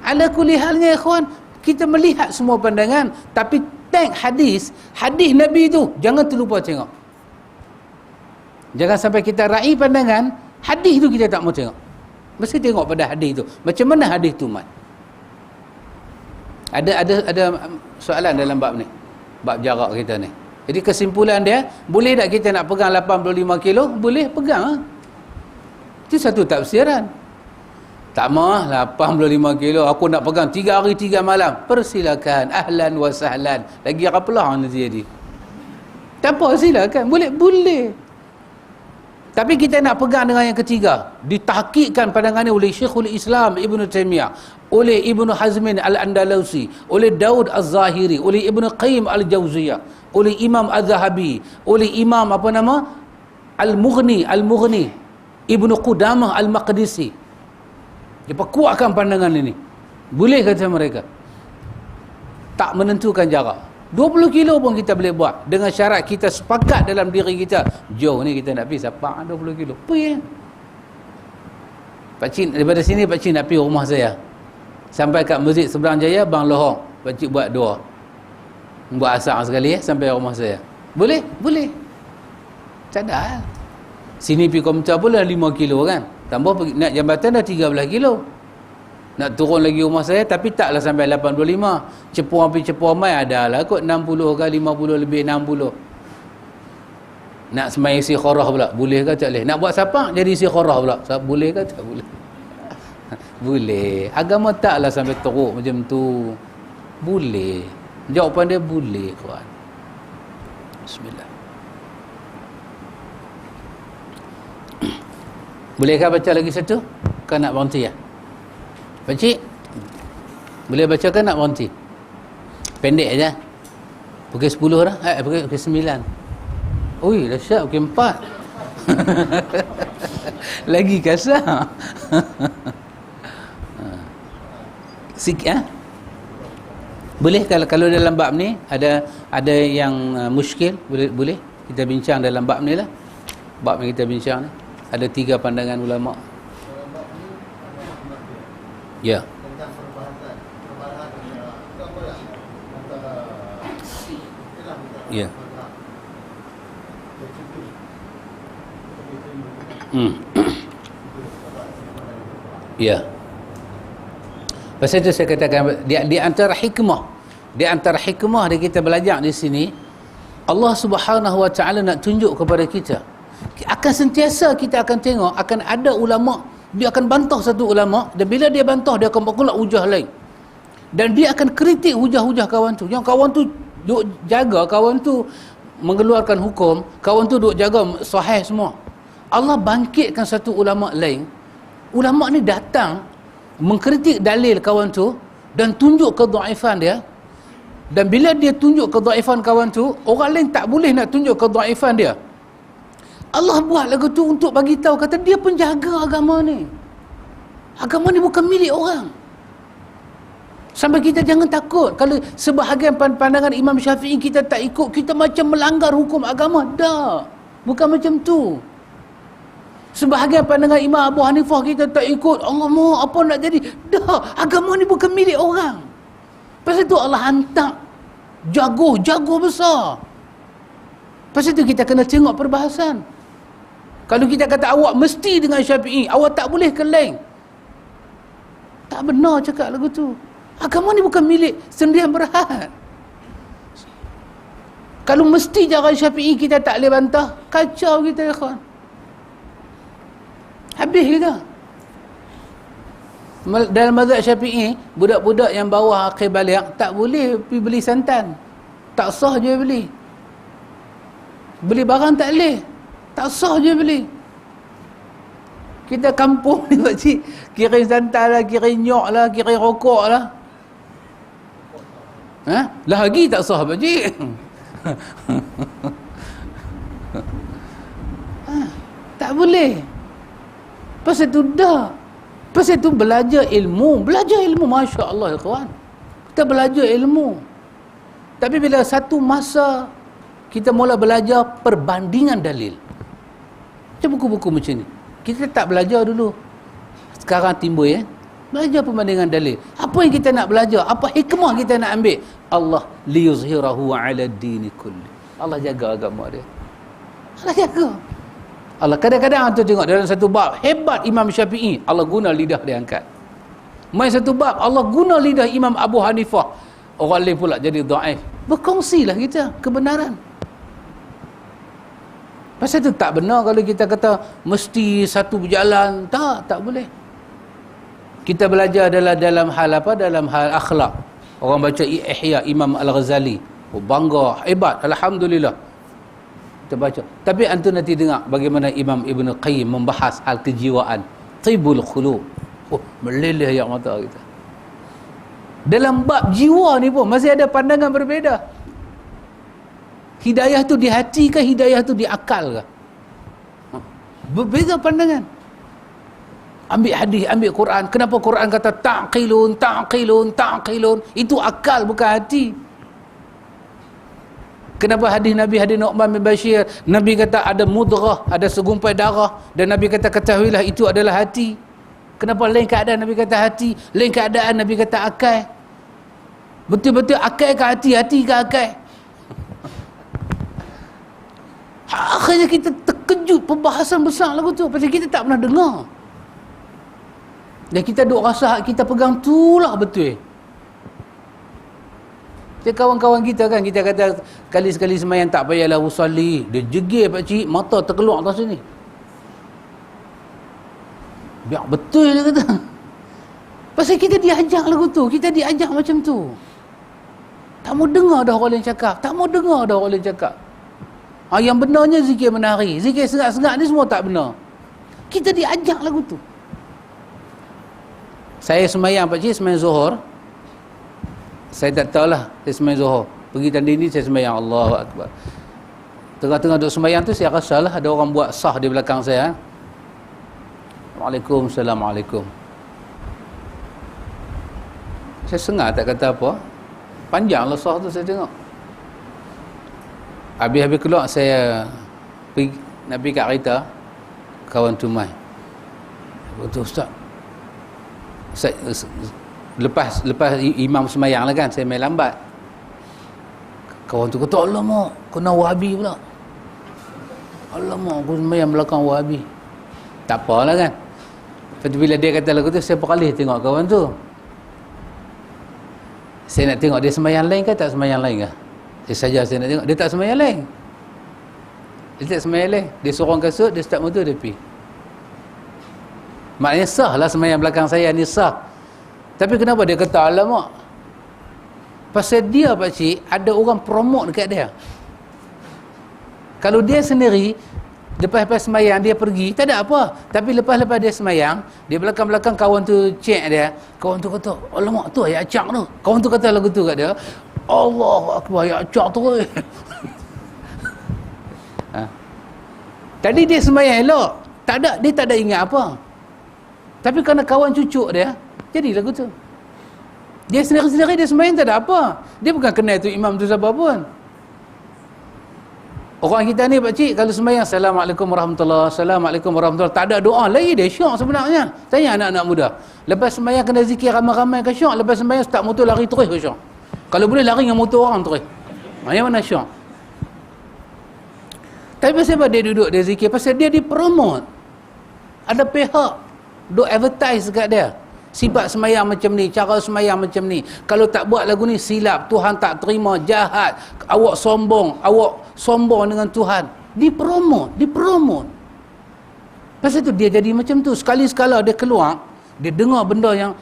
Ala kulli halnya ikhwan, kita melihat semua pandangan, tapi tengok hadis Nabi tu jangan terlupa tengok. Jangan sampai kita raih pandangan, hadis tu kita tak mau tengok. Mesti tengok pada hadis tu. Macam mana hadis tu mat? Ada soalan dalam bab ni. Bab jarak kita ni. Jadi kesimpulan dia, boleh tak kita nak pegang 85 kilo? Boleh pegang. Itu satu tafsiran. Tak mau 85 kilo aku nak pegang 3 hari 3 malam. Persilakan, ahlan wa sahlan. Lagi apalah nanti jadi. Tak apa, silakan. Boleh. Tapi kita nak pegang dengan yang ketiga. Ditahqiqkan pandangannya oleh Syekhul Islam Ibn Taymiyah, oleh Ibn Hazmin Al-Andalusi, oleh Daud Az-Zahiri, oleh Ibn Qayyim Al-Jawziyah, oleh Imam Az-Zahabi, oleh Imam Al-Mughni, Ibn Qudamah Al-Maqdisi. Dia kuatkan pandangan ini. Boleh kata mereka. Tak menentukan jarak. 20 kilo pun kita boleh buat dengan syarat kita sepakat dalam diri kita, jauh ni kita nak pergi Sabah 20 kilo pergi. Pakcik daripada sini, pakcik nak pergi rumah saya, sampai kat Masjid Seberang Jaya Bang Lohong, pakcik buat doa, buat asar sekali sampai rumah saya. Boleh cadar. Sini pergi Komtar pun dah 5 kilo kan, tambah pergi naik jambatan dah 13 kilo. Nak turun lagi rumah saya, tapi taklah sampai 85. Cepuang pergi Cepuang mai ada lah kot 60 ke 50 lebih 60. Nak semai istikharah pula, boleh ke tak boleh? Nak buat sapak jadi istikharah pula, boleh ke tak boleh? Boleh. Agama taklah sampai teruk macam tu. Boleh. Jawapan dia boleh, kawan. Bismillah. Bolehkah baca lagi satu? Kan nak berhenti ya? Pakcik, boleh baca kan nak berhenti? Pendek aja. Pukul 10 dah. Pukul 9. Ui, dah siap pukul 4. Lagi kasar. Sikit Boleh kalau dalam bab ni ada yang muskil, boleh kita bincang dalam bab ni lah. Bab yang kita bincang ni ada 3 pandangan ulama. Ya. Ya. Ya. Pasal itu saya katakan di antara hikmah yang kita belajar di sini, Allah Subhanahu Wa Taala nak tunjuk kepada kita, akan sentiasa kita akan tengok akan ada ulama, dia akan bantah satu ulama, dan bila dia bantah dia akan berkelak hujah lain, dan dia akan kritik hujah-hujah kawan tu. Yang kawan tu duk jaga, kawan tu mengeluarkan hukum, kawan tu duk jaga sahih semua. Allah bangkitkan satu ulama lain. Ulama ni datang mengkritik dalil kawan tu dan tunjuk kedhaifan dia. Dan bila dia tunjuk kedhaifan kawan tu, orang lain tak boleh nak tunjuk kedhaifan dia. Allah buat lagu tu untuk bagi tahu, kata dia penjaga agama ni. Agama ni bukan milik orang. Sampai kita jangan takut kalau sebahagian pandangan Imam Syafi'i kita tak ikut, kita macam melanggar hukum agama. Tak, bukan macam tu. Sebahagian pandangan Imam Abu Hanifah kita tak ikut, Allah mahu apa nak jadi. Dah, agama ni bukan milik orang. Pasal tu Allah hantar jago besar. Pasal tu kita kena tengok perbahasan. Kalau kita kata awak mesti dengan Syafi'i, awak tak boleh ke lain, tak benar cakap lagu tu. Agama ni bukan milik sendirian berhad. Kalau mesti cara Syafi'i kita tak boleh bantah, kacau kita ya kawan. Habis kita. Dalam mazhab Syafi'i, budak-budak yang bawah akhir balik tak boleh pergi beli santan. Tak sah je beli. Beli barang tak boleh. Tak sah je beli. Kita kampung ni pakcik, kirim santan lah, kirim nyok lah, kirim rokok lah. Lagi tak sah pakcik. boleh. Pasal tu dah. Pasal tu belajar ilmu. Masya Allah, kawan. Kita belajar ilmu. Tapi bila satu masa kita mula belajar perbandingan dalil. Macam buku-buku macam ni. Kita tak belajar dulu. Sekarang timbul belajar perbandingan dalil. Apa yang kita nak belajar? Apa hikmah kita nak ambil? Allah liyuzhirahu ala dini kulli. Allah jaga agama dia. Allah jaga. Allah kadang-kadang tu tengok dalam satu bab hebat Imam Syafi'i, Allah guna lidah dia angkat. Main satu bab Allah guna lidah Imam Abu Hanifah, orang lain pula jadi dhaif. Berkongsilah kita kebenaran. Pasal tu tak benar kalau kita kata mesti satu berjalan. Tak boleh. Kita belajar dalam hal apa? Dalam hal akhlak. Orang baca Ihya Imam Al-Ghazali, bangga, hebat, alhamdulillah. Kita baca. Tapi antum nanti dengar bagaimana Imam Ibn Qayyim membahas hal kejiwaan, tibul khulub. Meleleh air mata kita. Dalam bab jiwa ni pun masih ada pandangan berbeza. Hidayah tu di hati ke hidayah tu di akal ke? Berbeza pandangan. Ambil hadis, ambil Quran. Kenapa Quran kata ta'qilun? Itu akal bukan hati. Kenapa hadis Nu'man bin Bashir, Nabi kata ada mudghah, ada segumpai darah, dan Nabi kata ketahuilah itu adalah hati. Kenapa lain keadaan Nabi kata hati, lain keadaan Nabi kata akal? Betul-betul akal ke hati, hati ke akal? Akhirnya kita terkejut perbahasan besar lagu tu, pasal kita tak pernah dengar. Dan kita duk rasa kita pegang tu lah betul. Jadi kawan-kawan kita kan, kita kata sekali-sekali semayang tak payahlah usalli. Dia jegir pakcik, mata terkeluar atas sini. Biar betul dia kata. Pasal kita diajak lagu tu, kita diajak macam tu. Tak mau dengar dah orang lain cakap. Yang benarnya zikir menari, zikir serak-serak ni semua tak benar. Kita diajak lagu tu. Saya semayang pakcik, semayang Zuhur. Saya tak tahulah saya semayang Zuhur. Pergi tadi ni saya semayang Allahu Akbar. Tengah-tengah duduk semayang tu saya rasalah ada orang buat sah di belakang saya. Assalamualaikum. Saya sengah tak kata apa. Panjanglah sah tu saya tengok. Habis-habis keluar saya pergi, nak pergi kat kereta, kawan tu mai. Betul Ustaz. Lepas imam semayang lah kan, saya main lambat. Kawan tu kata, alamak, kena Wahabi pula. Alamak, aku semayang belakang Wahabi. Tak apalah kan. Lepas tu bila dia kata lagu tu, saya beralih tengok kawan tu. Saya nak tengok dia semayang lain ke tak semayang lain ke? Saya nak tengok, dia tak semayang lain. Dia sorong kasut, dia start motor, dia pergi. Maknanya sah lah semayang belakang saya ni sah. Tapi kenapa dia kata alamak? Pasal dia pakcik ada orang promote dekat dia. Kalau dia sendiri lepas semayang dia pergi, tak ada apa. Tapi lepas dia semayang, dia belakang-belakang kawan tu cek dia. Kawan tu kata, alamak tu ayat acak tu. Kawan tu kata lagu tu kat dia, Allahu Akbar, ayat acak tu. Tadi dia semayang elok, dia tak ada ingat apa. Tapi kerana kawan cucuk dia, jadi lagu tu. Dia sendiri-sendiri dia semayang tak ada apa. Dia bukan kenal tu imam tu siapa pun. Orang kita ni pakcik kalau semayang Assalamualaikum warahmatullahi wabarakatuh, tak ada doa lagi dia syok sebenarnya. Tanya anak-anak muda. Lepas semayang kena zikir ramai-ramai ke syok, lepas semayang start motor lari terus ke syok. Kalau boleh lari dengan motor orang terus. Yang mana syok? Tapi pasal apa dia duduk dia zikir? Pasal dia dipromote. Ada pihak duk advertise kat dia. Sifat semayang macam ni, cara semayang macam ni. Kalau tak buat lagu ni silap, Tuhan tak terima, jahat, awak sombong dengan Tuhan. Dipromote. Pasal tu dia jadi macam tu. Sekali-sekala dia keluar, dia dengar benda yang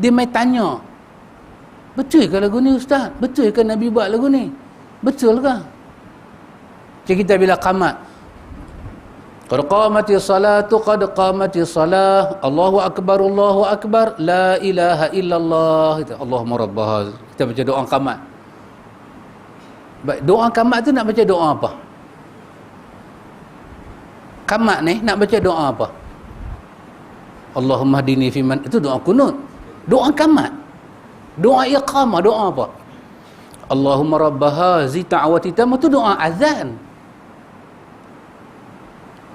dia mai tanya. Betul ke lagu ni Ustaz? Betul ke Nabi buat lagu ni? Betul ke? Jadi kita bila qamat, qad qamatis salatu qad qamatis salah, Allahu akbar, la ilaha illallah. Allahumma rabbah. Kita baca doa qamat. Doa qamat tu nak baca doa apa? Qamat ni nak baca doa apa? Allahumma hdini fiman, itu doa kunut. Doa qamat. Doa iqamah, doa apa? Allahumma rabbaha zita'awati tamah, itu doa azan.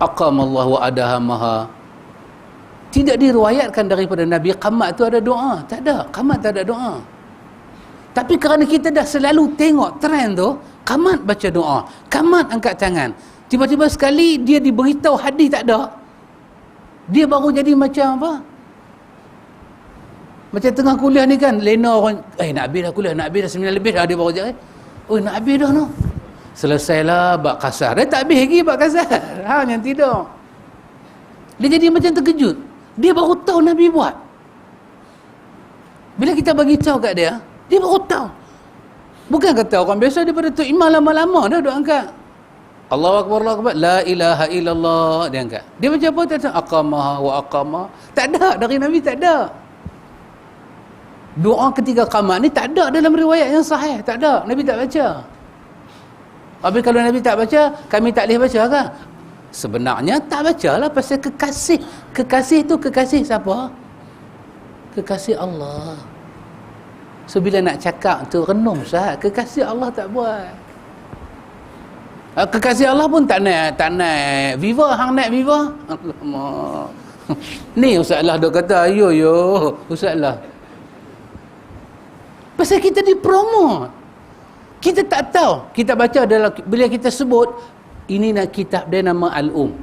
Aqamallahu wa adahamaha. Tidak diriwayatkan daripada Nabi qamat tu ada doa. Tak ada. Qamat tak ada doa. Tapi kerana kita dah selalu tengok trend tu, qamat baca doa, qamat angkat tangan. Tiba-tiba sekali dia diberitahu hadis tak ada. Dia baru jadi macam apa? Macam tengah kuliah ni kan, lena orang, nak habis dah kuliah, nak habis dah 9 lebih dah, dia baru cakap, nak habis dah no. Selesailah bab kasar. Dia tak habis lagi bab kasar. Yang tidak. Dia jadi macam terkejut. Dia baru tahu Nabi buat. Bila kita bagi tahu kat dia, dia baru tahu. Bukan kata orang biasa daripada tu imam lama-lama dah duk angkat. Allahu Akbar, Allahu Akbar, la ilaha illallah, dia angkat. Dia macam apa? Tak tahu. Aqamah wa aqamah. Tak ada. Dari Nabi tak ada. Doa ketika qamat ni tak ada dalam riwayat yang sahih. Tak ada. Nabi tak baca. Habis kalau Nabi tak baca, kami tak boleh baca kan? Sebenarnya tak bacalah pasal kekasih. Kekasih tu kekasih siapa? Kekasih Allah. So bila nak cakap tu renung sah, kekasih Allah tak buat. Kekasih Allah pun tak naik Viva, hang naik Viva. Alamak. Ni Ustaz lah dok kata, yo Ustaz lah. Pasal kita dipromote. Kita tak tahu. Kita baca dalam, bila kita sebut, ini nak kitab dia nama Al-Um.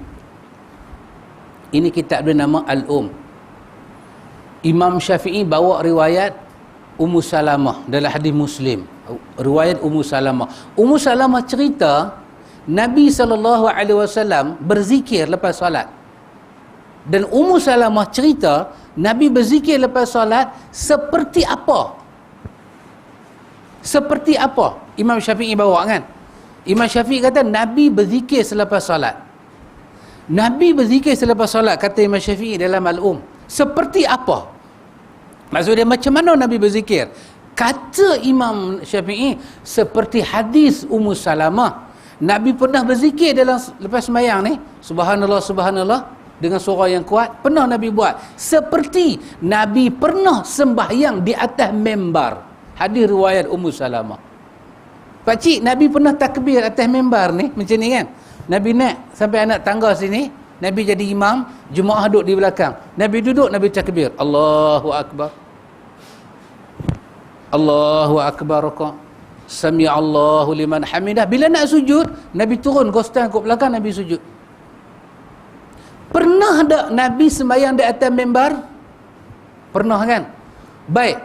Ini kitab dia nama Al-Um. Imam Syafi'i bawa riwayat Ummu Salamah dalam hadis Muslim. Riwayat Ummu Salamah. Ummu Salamah cerita Nabi SAW berzikir lepas solat. Dan Ummu Salamah cerita Nabi berzikir lepas solat seperti apa? Seperti apa? Imam Syafi'i bawa kan? Imam Syafi'i kata Nabi berzikir selepas solat. Nabi berzikir selepas solat, kata Imam Syafi'i dalam Al-Um. Seperti apa? Maksudnya macam mana Nabi berzikir? Kata Imam Syafi'i seperti hadis Ummu Salamah. Nabi pernah berzikir dalam lepas sembahyang ni, subhanallah subhanallah, dengan suara yang kuat. Pernah Nabi buat. Seperti Nabi pernah sembahyang di atas mimbar. Hadis riwayat Ummu Salamah. Pakcik, Nabi pernah takbir atas mimbar ni, macam ni kan? Nabi naik sampai anak tangga sini, Nabi jadi imam, jemaah duduk di belakang. Nabi duduk, Nabi takbir. Allahu Akbar. Allahu Akbar raka'. Sami'allahu liman hamidah. Bila nak sujud, Nabi turun kostan kat belakang, Nabi sujud. Pernah tak Nabi sembahyang di atas mimbar? Pernah kan? Baik.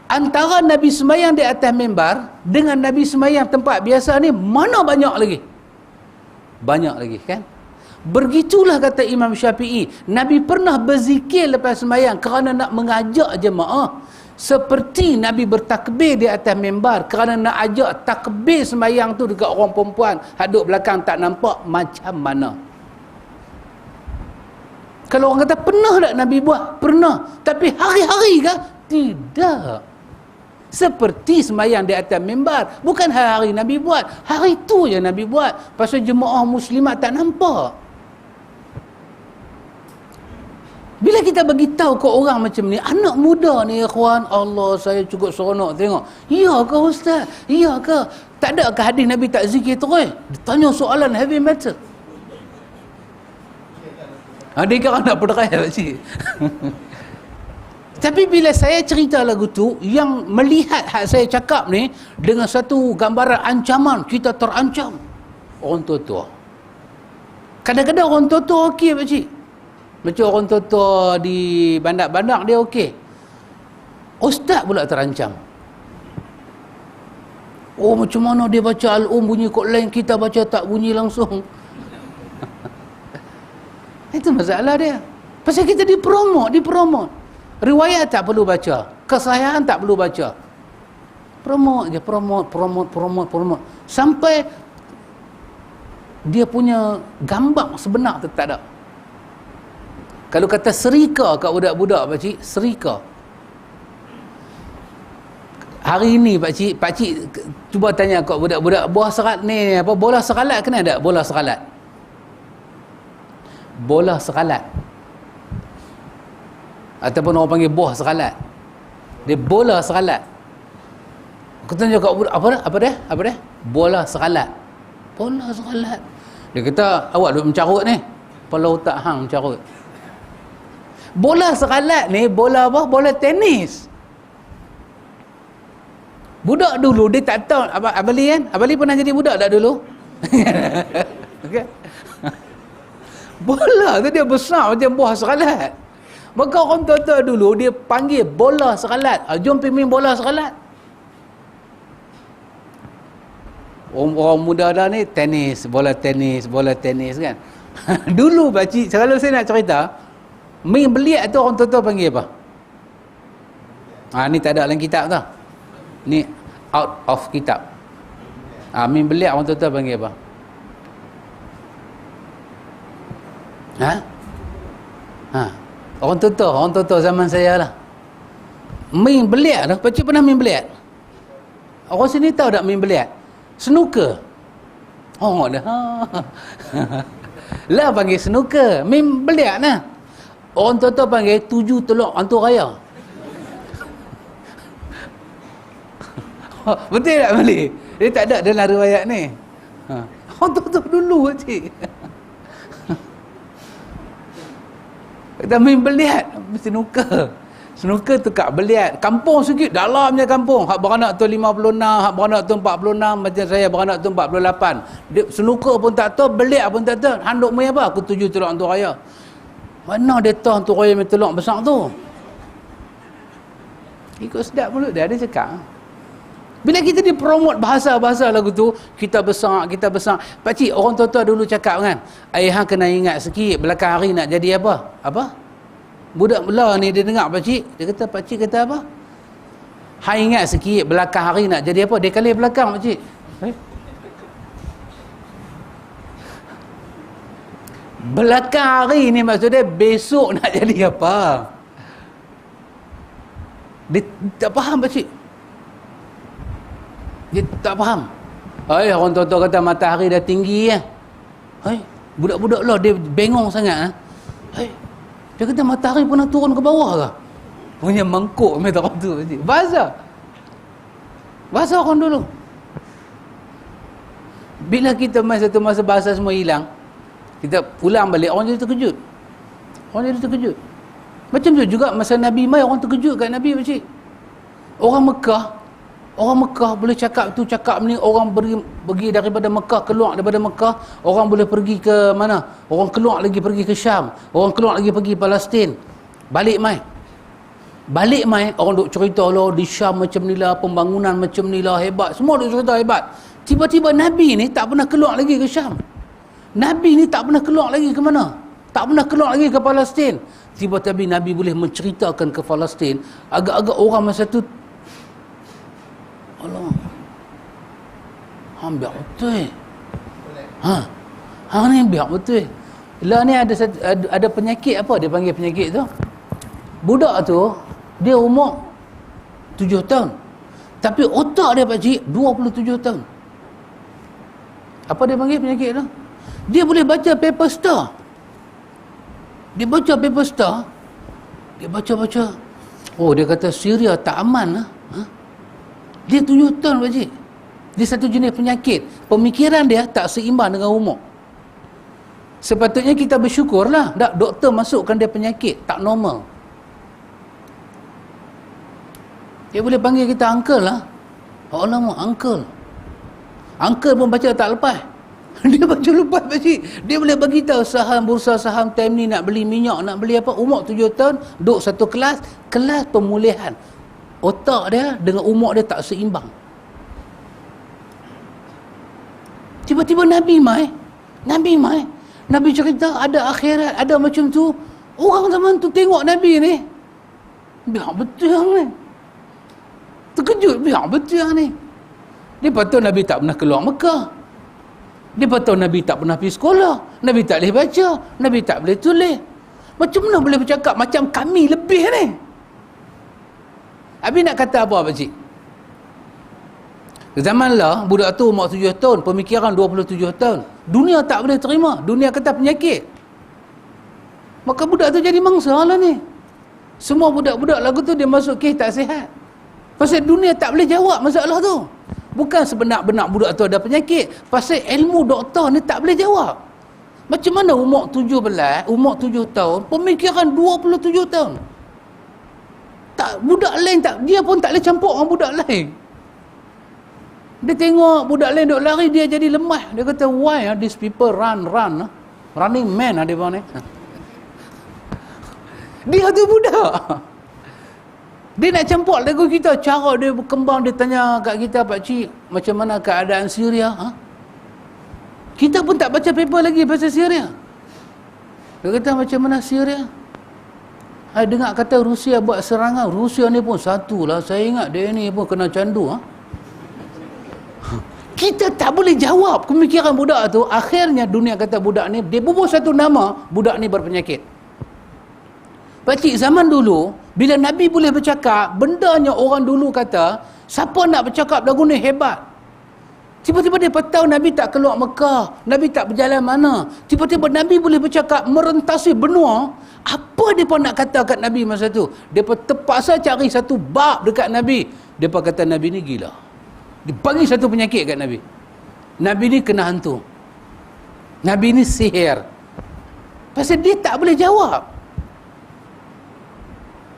Antara Nabi sembahyang di atas mimbar dengan Nabi sembahyang tempat biasa ni, mana banyak lagi? Banyak lagi kan? Begitulah kata Imam Syafi'i, Nabi pernah berzikir lepas sembahyang kerana nak mengajak jemaah, seperti Nabi bertakbir di atas mimbar kerana nak ajak takbir sembahyang tu dekat orang perempuan haduk belakang tak nampak macam mana. Kalau orang kata pernah tak Nabi buat? Pernah. Tapi hari-hari ke? Tidak. Seperti sembahyang di atas mimbar. Bukan hari-hari Nabi buat. Hari tu je Nabi buat. Pasal jemaah muslimat tak nampak. Bila kita bagi tahu ke orang macam ni, anak muda ni ikhwan, Allah, saya cukup seronok tengok. Ya ke Ustaz? Ya ke? Tak ada ke hadis Nabi tak zikir terus? Dia tanya soalan heavy matter. Dia kira nak berderai pakcik. Tapi bila saya cerita lagu tu, yang melihat hak saya cakap ni dengan satu gambaran ancaman, kita terancam. Orang tua-tua. Kadang-kadang orang tua-tua okey pakcik. Macam orang tua-tua di bandar-bandar dia okey. Ustaz pula terancam. Oh, macam mana dia baca Al-Um bunyi kod lain, kita baca tak bunyi langsung. Itu masalah dia. Pasal kita dipromot. Riwayat tak perlu baca, kesahihan tak perlu baca. Promote je, promote. Sampai dia punya gambar sebenar tu tak ada. Kalau kata serika kat budak-budak pakcik, serika. Hari ni pakcik cuba tanya kat budak-budak, buah serat ni apa, bola seralat kena tak? Bola seralat. bola sekalat. Ataupun orang panggil buah sekalat. Dia bola sekalat. Aku tanya kat budak, apa dia? Bola sekalat. Bola sekalat. Dia kata, awak duk mencarut ni. Kepala otak hang mencarut. Bola sekalat ni, bola apa? Bola tenis. Budak dulu, dia tak tahu. Abali kan? Abali pernah jadi budak tak dulu? Okay. Bola tu dia besar macam buah sekalat. Maka orang tua-tua dulu, dia panggil bola sekalat. Jom pergi main bola sekalat. Orang muda dah ni bola tenis kan. Dulu pakcik, kalau saya nak cerita, main beliat tu orang tua-tua panggil apa? Ni tak ada dalam kitab tau. Ni out of kitab. Main beliat orang tua-tua panggil apa? Orang tua-tua zaman saya lah. Main beliat tu, pakcik pernah main beliat? Orang sini tahu tak main beliat? Snooker. Dah. Lah panggil snooker. Main beliat lah. Orang tua-tua panggil 7 teluk hantu raya. Betul tak Malik? Dia tak ada dalam riwayat ni. Orang tua-tua dulu cik. Kita main beliat. Snooker. Snooker tu kat beliat. Kampung sikit, dalamnya kampung. Hak beranak tu 56, hak beranak tu 46, macam saya beranak tu 48. Dia, snooker pun tak tahu, beliat pun tak tahu. Handuk main apa? Aku 7 teluk hantu raya. Mana dia tahu hantu raya main teluk besar tu? Ikut sedap mulut dia cakap. Bila kita dipromot bahasa-bahasa lagu tu, kita besar. Pakcik, orang tua-tua dulu cakap kan, hang kena ingat sikit, belakang hari nak jadi apa? Apa? Budak belah ni dia dengar pakcik, dia kata, pakcik kata apa? Hang ingat sikit, belakang hari nak jadi apa? Dia kali belakang pakcik. Belakang hari ni maksudnya besok nak jadi apa? Dia tak faham pakcik. Dia tak faham. Orang tua-tua kata matahari dah tinggi ya. Budak-budak lah dia bengong sangat. Dia kata matahari pernah turun ke bawah ke? Punya mangkuk macam orang tu. Bahasa orang dulu. Bila kita satu masa bahasa semua hilang, kita pulang balik, orang jadi terkejut. Macam tu juga masa Nabi mai, orang terkejut kat Nabi pakcik. Orang Mekah boleh cakap tu cakap ni, orang pergi daripada Mekah, keluar daripada Mekah, orang boleh pergi ke mana? Orang keluar lagi pergi ke Syam, orang keluar lagi pergi Palestin. Balik mai, orang duk cerita lah di Syam macam ni lah, pembangunan macam ni lah, hebat. Semua duk cerita hebat. Tiba-tiba Nabi ni tak pernah keluar lagi ke Syam. Nabi ni tak pernah keluar lagi ke mana? Tak pernah keluar lagi ke Palestin. Tiba-tiba Nabi boleh menceritakan ke Palestin. Agak-agak orang masa tu, Allah, hang biar betul. Hang ni biar betul. Lah ni ada penyakit apa dia panggil penyakit tu? Budak tu dia umur 7 tahun. Tapi otak dia pakcik 27 tahun. Apa dia panggil penyakit tu? Dia boleh baca paper star. Dia baca paper star. Dia baca. Oh, dia kata Syria tak aman lah. Dia 7 tahun pakcik. Dia satu jenis penyakit. Pemikiran dia tak seimbang dengan umur. Sepatutnya kita bersyukurlah. Tak, doktor masukkan dia penyakit tak normal. Dia boleh panggil kita uncle lah. Alamak, uncle. Uncle pun baca tak lepas. Dia baca lepas pakcik. Dia boleh bagi tahu saham, bursa saham time ni nak beli minyak, nak beli apa. Umur 7 tahun, duduk satu kelas pemulihan. Otak dia dengan umur dia tak seimbang. Tiba-tiba Nabi mai. Nabi cerita ada akhirat, ada macam tu. Orang zaman tu tengok Nabi ni, biar betul ni. Terkejut, biar betul ni. Dia patut Nabi tak pernah keluar Mekah. Dia patut Nabi tak pernah pergi sekolah. Nabi tak boleh baca. Nabi tak boleh tulis. Macam mana boleh bercakap macam kami lebih ni? Habis nak kata apa pakcik? Zaman lah, budak tu umur 7 tahun, pemikiran 27 tahun. Dunia tak boleh terima. Dunia kata penyakit. Maka budak tu jadi mangsa lah ni. Semua budak-budak lagu tu dia masuk kes tak sihat. Pasal dunia tak boleh jawab masalah tu. Bukan sebenar-benar budak tu ada penyakit. Pasal ilmu doktor ni tak boleh jawab. Macam mana umur 17, umur 7 tahun, pemikiran 27 tahun. Tak, budak lain tak, dia pun tak boleh campur dengan budak lain. Dia tengok budak lain duk lari, dia jadi lemah. Dia kata, why these people run? Running man dia bilang ni. Dia tu budak. Dia nak campur lagu kita. Cara dia berkembang, dia tanya kat kita, pakcik, macam mana keadaan Syria? Kita pun tak baca paper lagi pasal Syria. Dia kata, macam mana Syria? Saya dengar kata Rusia buat serangan. Rusia ni pun satu lah. Saya ingat dia ni pun kena candu. Kita tak boleh jawab pemikiran budak tu. Akhirnya dunia kata budak ni, dia bubuh satu nama, budak ni berpenyakit. Pakcik, zaman dulu, bila Nabi boleh bercakap, bendanya orang dulu kata, siapa nak bercakap lagu ni hebat. Tiba-tiba dia tahu Nabi tak keluar Mekah, Nabi tak berjalan mana. Tiba-tiba Nabi boleh bercakap, merentasi benua. Apa dia pun nak kata kat Nabi masa tu? Dia pun terpaksa cari satu bab dekat Nabi. Dia pun kata Nabi ni gila. Dia bagi satu penyakit kat Nabi. Nabi ni kena hantu. Nabi ni sihir. Pasal dia tak boleh jawab.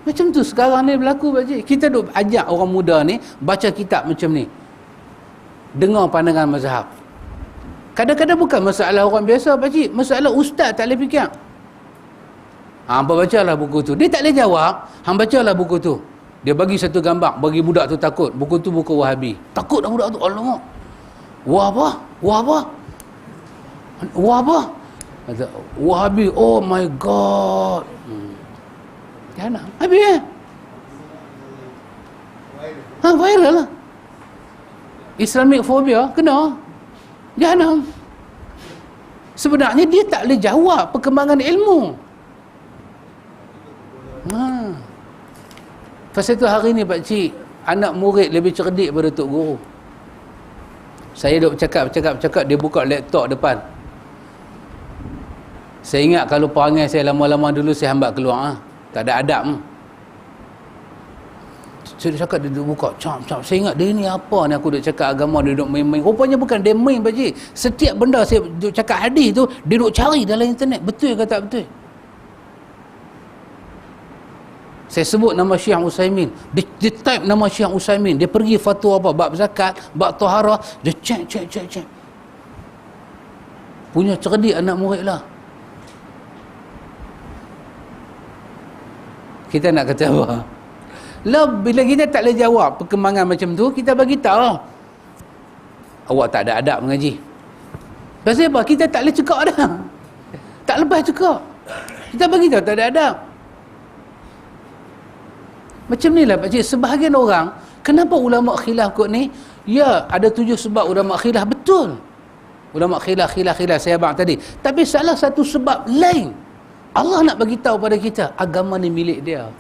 Macam tu sekarang ni berlaku, pakcik. Kita duk ajak orang muda ni baca kitab macam ni. Dengar pandangan mazhab. Kadang-kadang bukan masalah orang biasa, pakcik. Masalah ustaz tak boleh fikir. Hampa bacalah buku tu. Dia tak boleh jawab. Hampa bacalah buku tu. Dia bagi satu gambar, bagi budak tu takut. Buku tu buku Wahabi. Takut dah budak tu. Alamak. Wah apa? Wah apa? Wah apa? Kata, Wahabi. Oh my God. Jangan. Habis viral lah. Islamic phobia kena. Jangan. Sebenarnya dia tak boleh jawab perkembangan ilmu. Pasal tu hari ni pakcik, anak murid lebih cerdik daripada tok guru. Saya duk bercakap, dia buka laptop depan. Saya ingat kalau perangai saya lama-lama dulu, saya hambat keluar. Tak ada adab. Saya cakap, dia duk buka, cap. Saya ingat dia ni apa ni, aku duk cakap agama, dia duk main-main. Rupanya bukan dia main, pakcik. Setiap benda saya duk cakap hadis tu, dia duk cari dalam internet. Betul ke tak betul? Saya sebut nama Syekh Utsaimin. Dia type nama Syekh Utsaimin. Dia pergi fatwa apa, bab zakat, bab taharah. Dia check. Punya cerdik anak murid lah. Kita nak kata apa? Lah, bila kita tak boleh jawab perkembangan macam tu, kita bagi tahu. Awak tak ada adab mengaji. Pasal apa? Kita tak boleh cekak dah. Tak lepas cekak. Kita bagi tahu tak ada adab. Macam ni lah pakcik, sebahagian orang, kenapa ulama khilaf kot ni? Ya, ada 7 sebab ulama khilaf, betul. Ulama khilaf saya abang tadi. Tapi salah satu sebab lain, Allah nak bagi tahu pada kita, agama ni milik dia.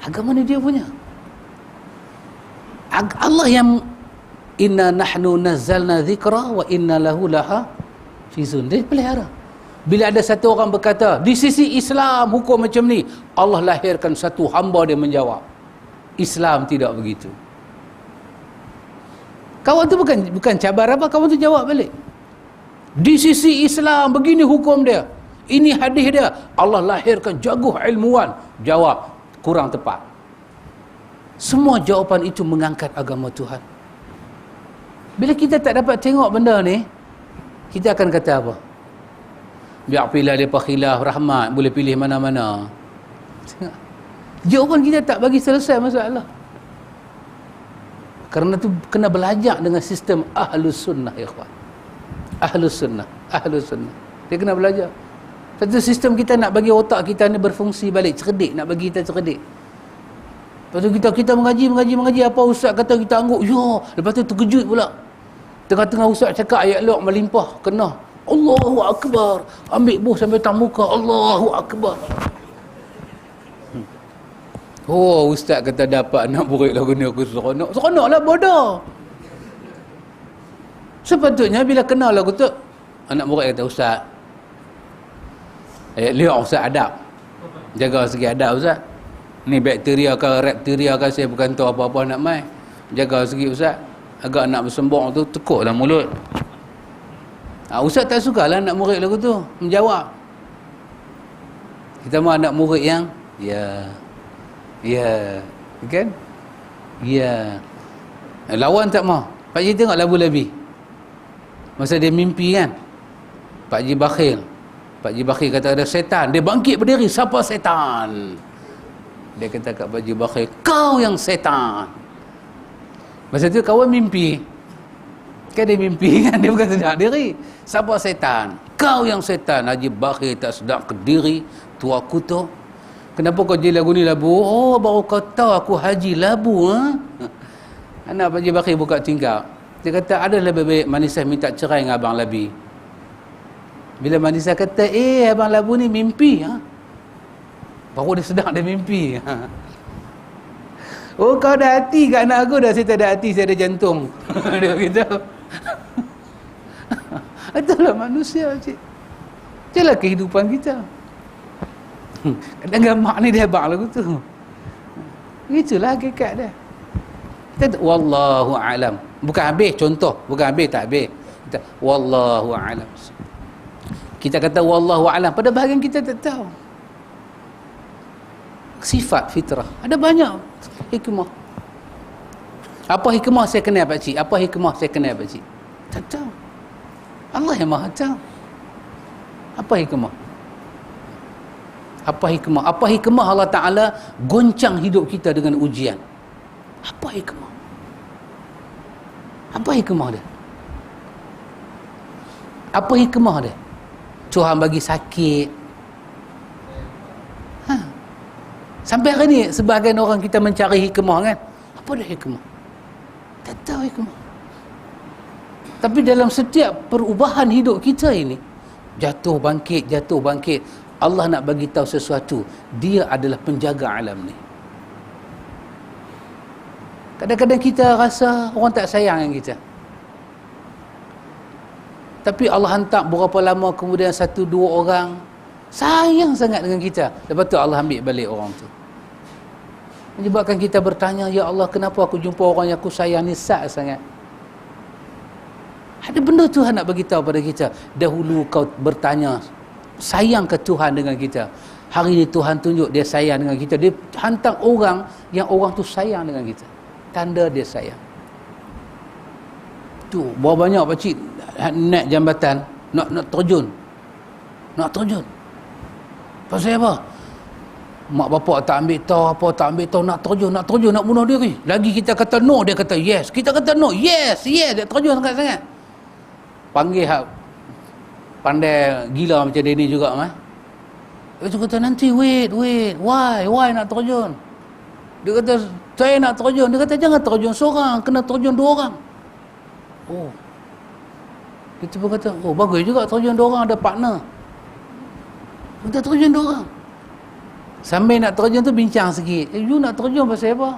Agama ni dia punya. Allah yang inna nahnu nazzalna dzikra wa inna lahu lahafizun. Dia pelihara. Bila ada satu orang berkata, di sisi Islam hukum macam ni, Allah lahirkan satu hamba dia menjawab. Islam tidak begitu. Kawan tu bukan cabar apa, kawan tu jawab balik. Di sisi Islam begini hukum dia. Ini hadis dia. Allah lahirkan jaguh ilmuwan. Jawab, kurang tepat. Semua jawapan itu mengangkat agama Tuhan. Bila kita tak dapat tengok benda ni, kita akan kata apa? Biar pilih mereka khilaf, rahmat, boleh pilih mana-mana. Jawapan kita tak bagi selesai masalah. Kerana tu kena belajar dengan sistem Ahlus Sunnah, ikhwan. Ahlus Sunnah. Dia kena belajar. Satu sistem kita nak bagi otak kita ni berfungsi balik, cerdik, nak bagi kita cerdik. Lepas tu kita mengaji, apa ustaz kata kita angguk, lepas tu terkejut pula. Tengah-tengah ustaz cakap ayat lok melimpah, kena. Allahu Akbar. Ambil buh sampai tak muka. Allahu Akbar. Oh, ustaz kata dapat anak murid lagu ni, aku seronok. Seronok lah bodoh. Sepatutnya bila kenal lagu tu, anak murid kata, ustaz, Lihat Ustaz adab. Jaga segi adab Ustaz. Ni bakteria ke reptilia ke saya bukan tahu apa-apa nak mai. Jaga segi Ustaz. Agak nak bersembang tu tekuklah mulut. Ustaz tak sukalah anak murid lagu tu menjawab. Kita mahu anak murid yang ya kan? Ya. Lawan tak mau. Pak Ji tengok labu Labi. Masa dia mimpi kan. Pak Ji Bakhil kata ada setan. Dia bangkit berdiri. Siapa setan? Dia kata kat Pak Ji Bakhil, kau yang setan. Masa tu kawan mimpi. Kan dia mimpi kan. Dia bukan sedar diri. Siapa setan? Kau yang setan. Haji Bakhil tak sedar ke diri. Tu aku tu. Kenapa kau jadi lagu ni labu? Oh, baru kau tahu aku Haji Labu. Anak Pak Ji Bakhil buka tingkap. Dia kata, ada lebih baik Manisah minta cerai dengan Abang Labi. Bila Manisah kata, Abang Labu ni mimpi. Baru dia sedang dia mimpi. Oh, kau dah hati kat anak aku dah. Saya tak ada hati, saya ada jantung. Dia kata. Itulah manusia, cik. Itulah kehidupan kita. Kadang-kadang mak ni dia abang lagu tu. Itulah hakikat dia. Kita wallahu alam. Bukan habis contoh, bukan habis tak habis. Kita wallahu alam. Kita kata wallahu alam, pada bahagian kita tak tahu. Sifat fitrah. Ada banyak hikmah. Apa hikmah saya kenal pak cik? Apa hikmah saya kenal pak cik? Tak tahu. Allah yang Maha tahu. Apa hikmah? Apa hikmah? Apa hikmah Allah Ta'ala goncang hidup kita dengan ujian? Apa hikmah? Apa hikmah dia? Apa hikmah dia? Tuhan bagi sakit. Sampai hari ni sebahagian orang kita mencari hikmah kan? Apa dia hikmah? Tak tahu hikmah. Tapi dalam setiap perubahan hidup kita ini, jatuh bangkit, Allah nak bagi tahu sesuatu. Dia adalah penjaga alam ni. Kadang-kadang kita rasa orang tak sayang dengan kita. Tapi Allah hantar berapa lama kemudian 1-2 orang sayang sangat dengan kita. Lepas tu Allah ambil balik orang tu. Menyebabkan kita bertanya, ya Allah, kenapa aku jumpa orang yang aku sayang ni sangat? Ada benda Tuhan nak bagi tahu pada kita. Dahulu kau bertanya, sayang ke Tuhan dengan kita? Hari ini Tuhan tunjuk dia sayang dengan kita. Dia hantar orang yang orang tu sayang dengan kita. Tanda dia sayang. Tu, berapa banyak pakcik naik jambatan nak terjun. Nak terjun. Pasal apa? Mak bapak tak ambil tahu, apa tak ambil tahu, nak terjun, nak bunuh diri. Lagi kita kata no, dia kata yes. Kita kata no, yes, dia terjun sangat-sangat. Panggil hak pandai gila macam dia ni juga mah. Dia kata nanti wait, why nak terjun? Dia kata saya nak terjun. Dia kata jangan terjun seorang, kena terjun 2 orang. Oh. Kita pun kata, oh bagus juga terjun 2 orang, ada partner. Kita terjun 2 orang. Sambil nak terjun tu bincang sikit. You nak terjun pasal apa?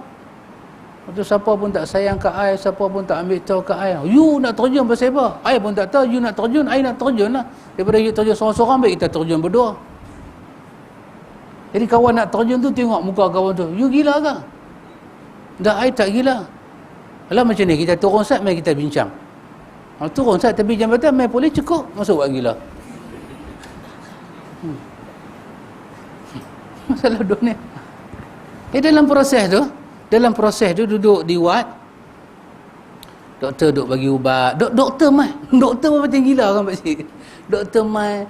Lepas tu siapa pun tak sayang kat I, siapa pun tak ambil tahu kat I. You nak terjun pasal apa? I pun tak tahu. You nak terjun, I nak terjun lah. Daripada you terjun seorang-seorang, baik kita terjun berdua. Jadi kawan nak terjun tu tengok muka kawan tu. You gila ke? Dah, I tak gila. Alah macam ni, kita turun sat, mari kita bincang. Turun sat tepi jambatan, mari boleh cukup. Masuk buat gila. Masalah dunia. Dalam proses tu duduk di ward, doktor duk bagi ubat. Doktor pun macam gila kan pakcik. Doktor mai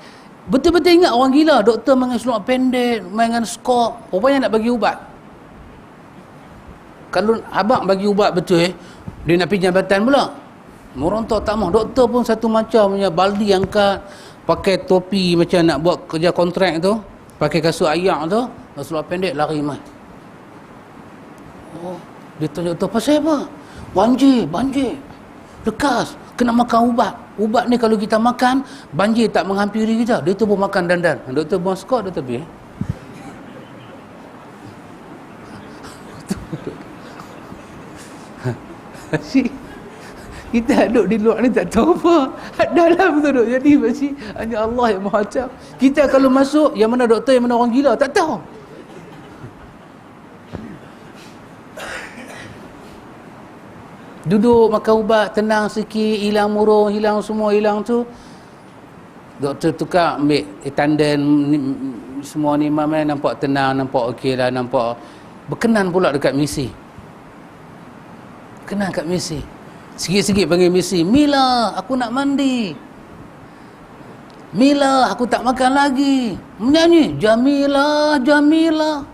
betul-betul ingat orang gila. Doktor main seluar pendek, main dengan skop, rupanya nak bagi ubat. Kalau abang bagi ubat betul, dia nak pergi jambatan pula. Merontok tak mau. Doktor pun satu macam punya, baldi angkat, pakai topi macam nak buat kerja kontrak tu, pakai kasut ayak tu, seluar pendek, lari mai. Oh, dia tanya doktor, pasal apa? Banjir. Lekas, kena makan ubat. Ubat ni kalau kita makan, banjir tak menghampiri kita. Dia tu pun makan dandan. Doktor buang skot, doktor pergi. Kita duduk di luar ni tak tahu apa. Dalam tu duduk jadi pakcik. Hanya Allah yang Maha tahu. Kita kalau masuk, yang mana doktor, yang mana orang gila, tak tahu. Duduk makan ubat, tenang sikit, hilang murung, hilang semua, hilang tu. Doktor tukar ambil tandan semua ni, nampak tenang, nampak okey lah, nampak berkenan pula dekat misi. Berkenan kat misi. Sikit-sikit panggil misi, Mila, aku nak mandi. Mila, aku tak makan lagi. Menyanyi, Jamilah, Jamilah.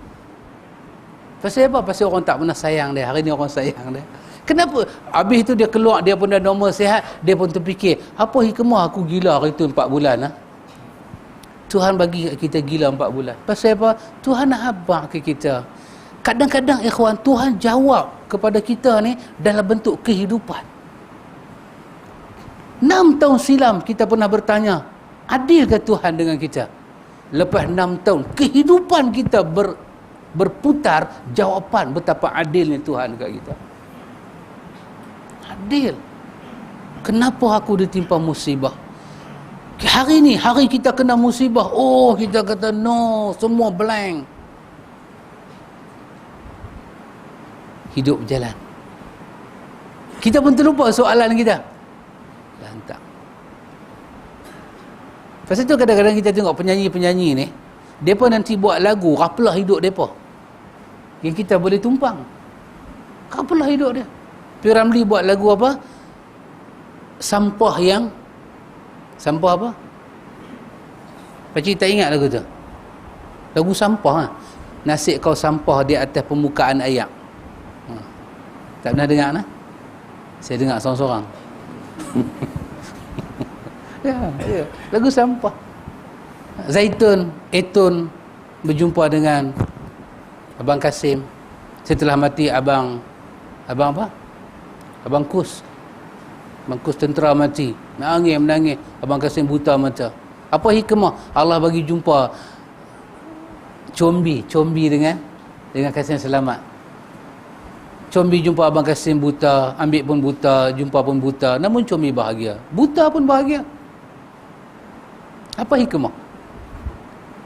Pasal apa? Pasal orang tak pernah sayang dia. Hari ni orang sayang dia. Kenapa? Habis tu dia keluar, dia pun dah normal, sihat. Dia pun terfikir, apa hikmah aku gila hari tu 4 bulan? Ha? Tuhan bagi kita gila 4 bulan. Pasal apa? Tuhan nak habaq ke kita. Kadang-kadang ikhwan, Tuhan jawab kepada kita ni dalam bentuk kehidupan. 6 tahun silam kita pernah bertanya, adilkah Tuhan dengan kita? Lepas 6 tahun, kehidupan kita berputar, jawapan betapa adilnya Tuhan dekat kita. Adil. Kenapa aku ditimpa musibah? Hari ni, hari kita kena musibah, oh kita kata no, semua blank. Hidup berjalan. Kita pun terlupa soalan kita. Lantak. Pasal tu kadang-kadang kita tengok penyanyi-penyanyi ni, mereka nanti buat lagu, rapalah hidup mereka. Yang kita boleh tumpang. Rapalah hidup dia. P. Ramlee buat lagu apa? Sampah apa? Pakcik tak ingat lagu tu? Lagu sampah. Nasib kau sampah di atas permukaan air. Tak pernah dengar nah? Saya dengar seorang-seorang. ya. Lagu sampah. Zaitun, Etun berjumpa dengan Abang Kasim. Setelah mati Abang apa? Abang Kus tentera mati. Menangis. Abang Kasim buta mata. Apa hikmah? Allah bagi jumpa Combi dengan Kasim selamat. Combi jumpa Abang Kasim buta, ambil pun buta, jumpa pun buta. Namun Combi bahagia. Buta pun bahagia. Apa hikmah?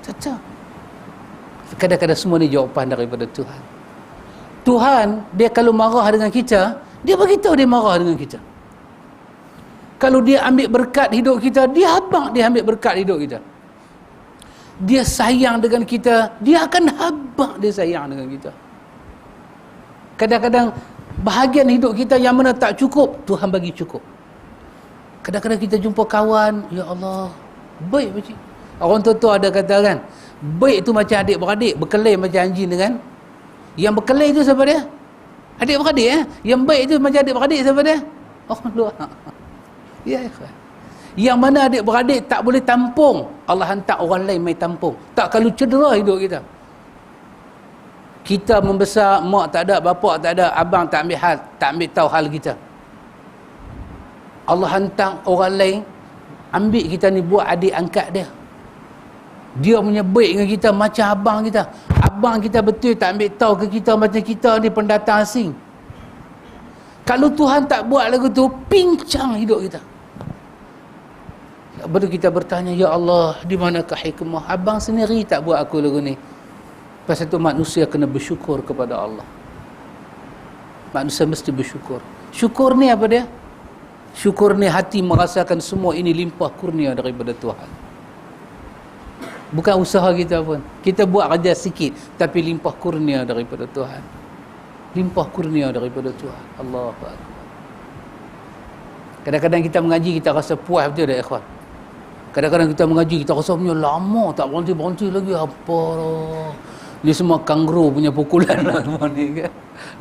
Caca. Kadang-kadang semua ni jawapan daripada Tuhan. Tuhan, dia kalau marah dengan kita, dia beritahu dia marah dengan kita. Kalau dia ambil berkat hidup kita, dia ambil berkat hidup kita. Dia sayang dengan kita, dia akan habaq dia sayang dengan kita. Kadang-kadang bahagian hidup kita yang mana tak cukup, Tuhan bagi cukup. Kadang-kadang kita jumpa kawan, ya Allah, baik pakcik. Orang tua-tua ada kata kan, baik tu macam adik-beradik, berkelahi macam anjing dengan yang berkelahi tu siapa dia? Adik-beradik Yang baik tu macam adik-beradik siapa dia? Orang luar. Ya ikhwan. Yang mana adik-beradik tak boleh tampung, Allah hantar orang lain mai tampung. Tak kalau cedera hidup kita. Kita membesar, mak tak ada, bapak tak ada, abang tak ambil tahu hal kita. Allah hantar orang lain ambil kita ni buat adik angkat dia. Dia punya baik dengan kita macam abang kita. Abang kita betul tak ambil tahu ke kita macam kita ni pendatang asing. Kalau Tuhan tak buat lagu tu, pincang hidup kita. Baru kita bertanya, ya Allah, di manakah hikmah? Abang sendiri tak buat aku lagu ni. Pasal tu manusia kena bersyukur kepada Allah. Manusia mesti bersyukur. Syukur ni apa dia? Syukur ni hati merasakan semua ini limpah kurnia daripada Tuhan. Bukan usaha kita pun. Kita buat kerja sikit, tapi limpah kurnia daripada Tuhan. Limpah kurnia daripada Tuhan. Allahu Akbar. Kadang-kadang kita mengaji, kita rasa puas betul tak ikhwan? Kadang-kadang kita mengaji, kita rasa punya lama, tak berhenti-berhenti lagi. Apa lah. Ni semua kangaroo punya pukulan lah semua ni kan.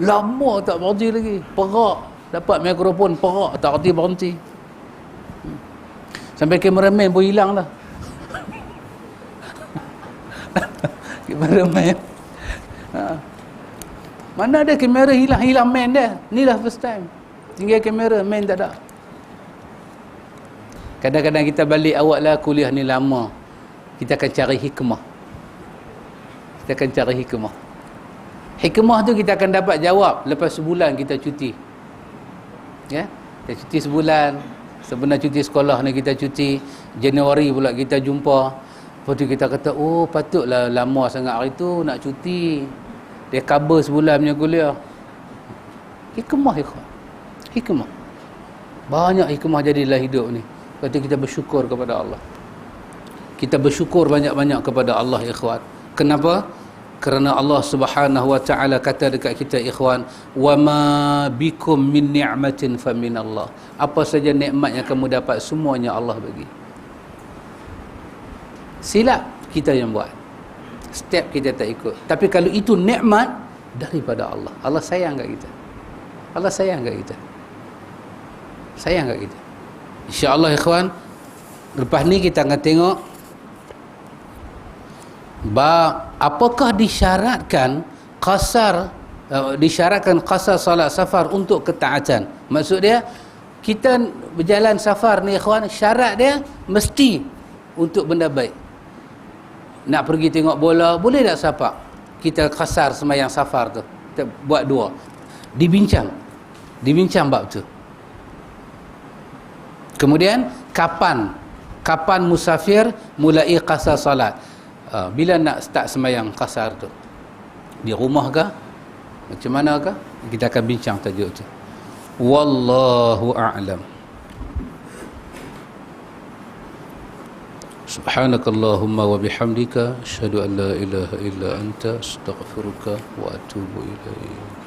Lama tak berhenti lagi. Perak. Dapat mikrofon, perak. Tak berhenti-berhenti. Sampai kameraman pun hilang lah. Kameraman. Mana ada kamera hilang man dia. Ni lah first time. Tinggal kamera, man tak ada. Kadang-kadang kita balik, awak lah kuliah ni lama. Kita akan cari hikmah. Kita akan cari hikmah. Hikmah tu kita akan dapat jawab lepas sebulan kita cuti. Ya? Kita cuti sebulan. Sebenarnya cuti sekolah ni kita cuti. Januari pula kita jumpa. Lepas tu kita kata, oh patutlah lama sangat hari tu nak cuti. Dia cover sebulan punya kuliah. Hikmah, ikhwan. Hikmah. Banyak hikmah jadi dalam hidup ni. Lepas tu kita bersyukur kepada Allah. Kita bersyukur banyak-banyak kepada Allah, ikhwan. Kenapa? Kerana Allah Subhanahu wa taala kata dekat kita, ikhwan, wa ma bikum min ni'matin fa min Allah. Apa saja nikmat yang kamu dapat, semuanya Allah bagi. Silap kita yang buat. Step kita tak ikut. Tapi kalau itu nikmat daripada Allah. Allah sayang kat kita. Allah sayang kat kita. Sayang kat kita. Insya-Allah, ikhwan, lepas ni kita akan tengok apakah disyaratkan qasar salat safar untuk ketaatan. Maksud dia, kita berjalan safar ni, ikhwan, syarat dia mesti untuk benda baik. Nak pergi tengok bola, boleh tak sapak kita qasar sembahyang safar tu, kita buat dua. Dibincang bab tu. Kemudian kapan musafir mulai qasar salat? Bila nak start sembahyang qasar tu? Di rumah ke? Macam mana ke? Kita akan bincang tajuk tu. Wallahu a'lam. Subhanakallahumma wa bihamdika asyhadu an la ilaha illa anta astaghfiruka wa atubu ilaik.